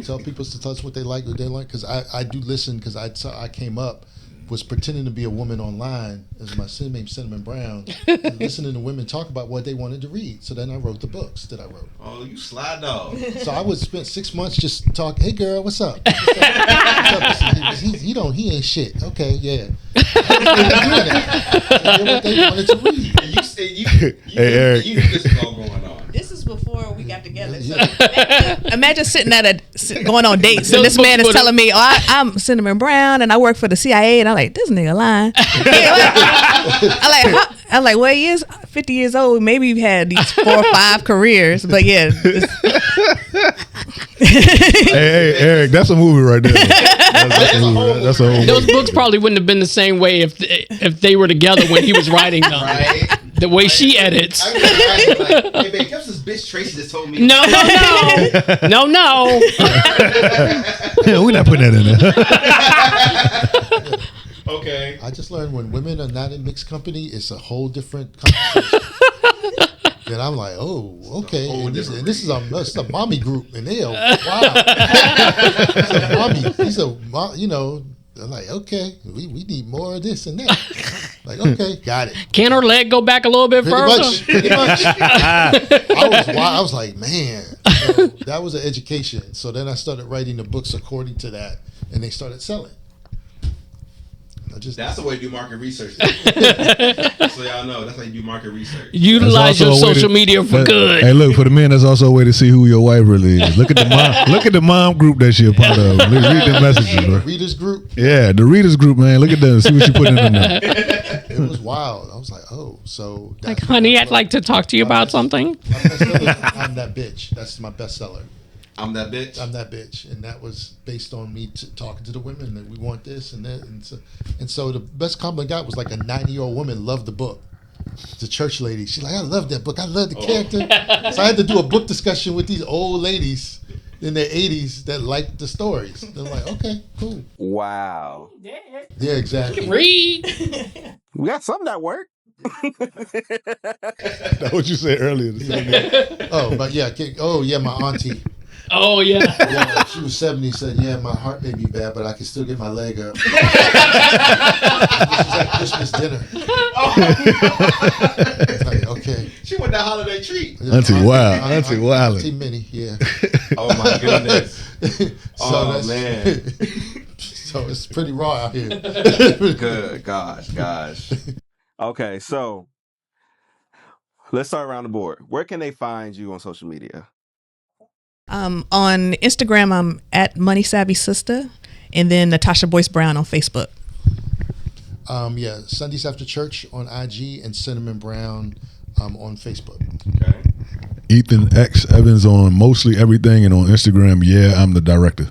tell people to tell us what they like, because I do listen, because I came up was pretending to be a woman online as my name Cinnamon Brown, and listening to women talk about what they wanted to read. So then I wrote the books that I wrote. Oh, you slide dog. So I would spend 6 months just talk. Hey girl, what's up? What's up? He ain't shit. Okay, yeah. What they wanted to read. You say you Hey, Eric. You knew this was all going on. This is before we got together. So Yeah. imagine sitting going on dates, and Those this man is books telling me, "Oh, I'm Cinnamon Brown, and I work for the CIA," and I'm like, "This nigga lying." I'm like, well, he is 50 years old. Maybe you've had these 4 or 5 careers, but yeah. Hey, Eric, that's a movie right there. That's a movie. That's a whole Those movie. books probably wouldn't have been the same way if they were together when he was writing them. Right? The way she edits. I was like, hey, babe, guess this bitch Tracy just told me. No. No. Yeah, we're not putting that in there. Okay. I just learned when women are not in mixed company, it's a whole different conversation. Then I'm like, oh, okay. And this is a mommy group, and they are wow. These are mommy. I'm like, okay, we need more of this and that. Like, okay, got it. Can her leg go back a little bit further? Pretty much. I was like, man, that was an education. So then I started writing the books according to that, and they started selling. That's the way to do market research. So y'all know, that's how you do market research. Utilize your social media for good. Hey, look, for the men, that's also a way to see who your wife really is. Look at the mom. Look at the mom group that she a part of. Read the messages, bro. Readers group. Yeah, the readers group, man. Look at them. See what you put in them now. It was wild. I was like, oh, so Like, honey, I'd like to talk to you about something. My bestseller is I'm That Bitch. That's my bestseller. I'm that bitch. I'm That Bitch, and that was based on me talking to the women that we want this and that, and so the best compliment I got was like a 90-year-old woman loved the book. The church lady, she's like, I love that book. I love the character. So I had to do a book discussion with these old ladies in their 80s that liked the stories. They're like, okay, cool. Wow. Yeah, exactly. Read. We got something that worked. That's what you said earlier. Oh, but yeah, my auntie. Oh, yeah. Yeah, she was 70. Said, "Yeah, my heart may be bad, but I can still get my leg up." This is at Christmas dinner. Like, okay. She went that holiday treat. Auntie Wild. Auntie Wild. Auntie Minnie, yeah. Oh my goodness. So Man. So it's pretty raw out here. Good gosh. Okay, so let's start around the board. Where can they find you on social media? On Instagram, I'm at Money Savvy Sister, and then Natasha Boyce Brown on Facebook. Yeah, Sundays After Church on IG and Cinnamon Brown on Facebook. Okay. Ethan X Evans on mostly everything, and on Instagram, yeah, I'm the director.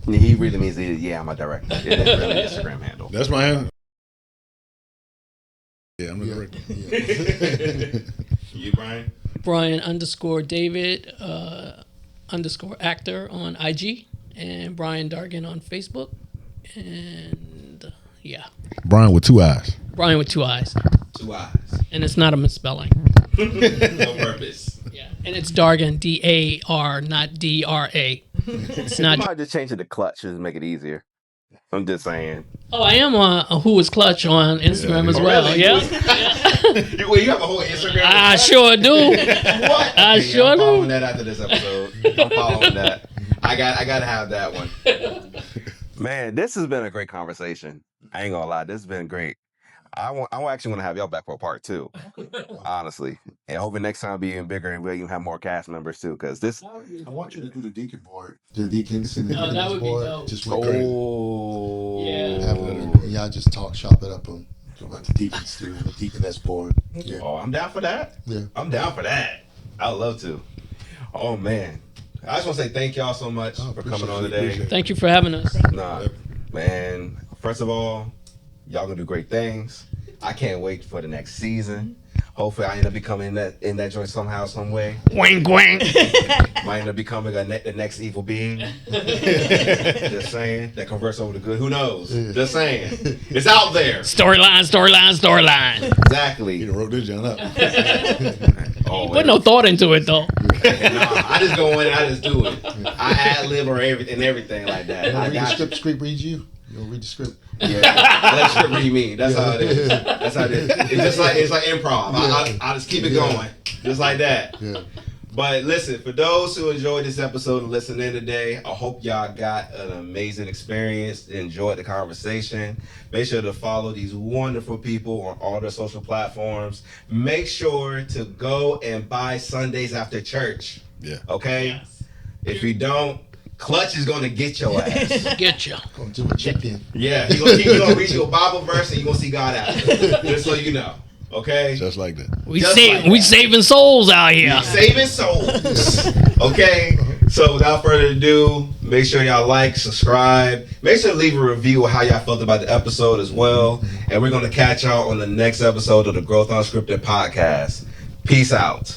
He really means, yeah, I'm a director. It is really an Instagram handle. That's my handle. Yeah, I'm the director. Yeah. You, Brian? Brian _David _actor on IG, and Brian Dargan on Facebook. And yeah. Brian with 2 eyes. Brian with 2 eyes. 2 eyes. And it's not a misspelling. On purpose. Yeah. And it's Dargan, DAR, not DRA. It's I not. might just change it to clutch just to make it easier. I'm just saying. Oh, I am on Who is Clutch on Instagram as well. Really? Yeah. Wait, you have a whole Instagram? I sure do. What? I sure I'm do. following that after this episode. I'm following that. I gotta have that one. Man, this has been a great conversation. I ain't gonna lie, this has been great. I actually want to have y'all back for a part 2, honestly. And hoping next time be even bigger and we'll even have more cast members too. Because this, I want you to do the deacon board. The deacons and the Oh, that deacons would be board. dope. Just with Greg. Yeah. Have them, y'all just talk, chop it up on what the deacons do, the deaconess board. Yeah. Oh, I'm down for that. Yeah. I'm down for that. I would love to. Oh man, I just want to say thank y'all so much for coming on today. Thank you for having us. Nah, man. First of all, y'all gonna do great things. I can't wait for the next season. Hopefully, I end up becoming in that joint somehow, some way. Wink, wink. Might end up becoming the next evil being. Just saying. That converts over to good. Who knows? Just saying. It's out there. Storyline. Exactly. You done wrote this down up. Put no thought into it though. I just go in and I just do it. I ad-lib or everything like that. You don't I read the got script. Script reads you. You don't read the script. Yeah, let script read me. That's how it is. That's how it is. It's like improv. I just keep it going, just like that. Yeah. But listen, for those who enjoyed this episode and listened in today, I hope y'all got an amazing experience, enjoyed the conversation. Make sure to follow these wonderful people on all their social platforms. Make sure to go and buy Sundays after church. Yeah. Okay? Yes. If you don't, Clutch is gonna get your ass. Get you. Going to a check-in. Yeah, he's gonna read you a Bible verse and you're gonna see God after. Just so you know. Okay? Just like that. We Just like that. saving souls out here. Saving souls. Okay? So without further ado, make sure y'all like, subscribe. Make sure to leave a review of how y'all felt about the episode as well. And we're gonna catch y'all on the next episode of the Growth Unscripted podcast. Peace out.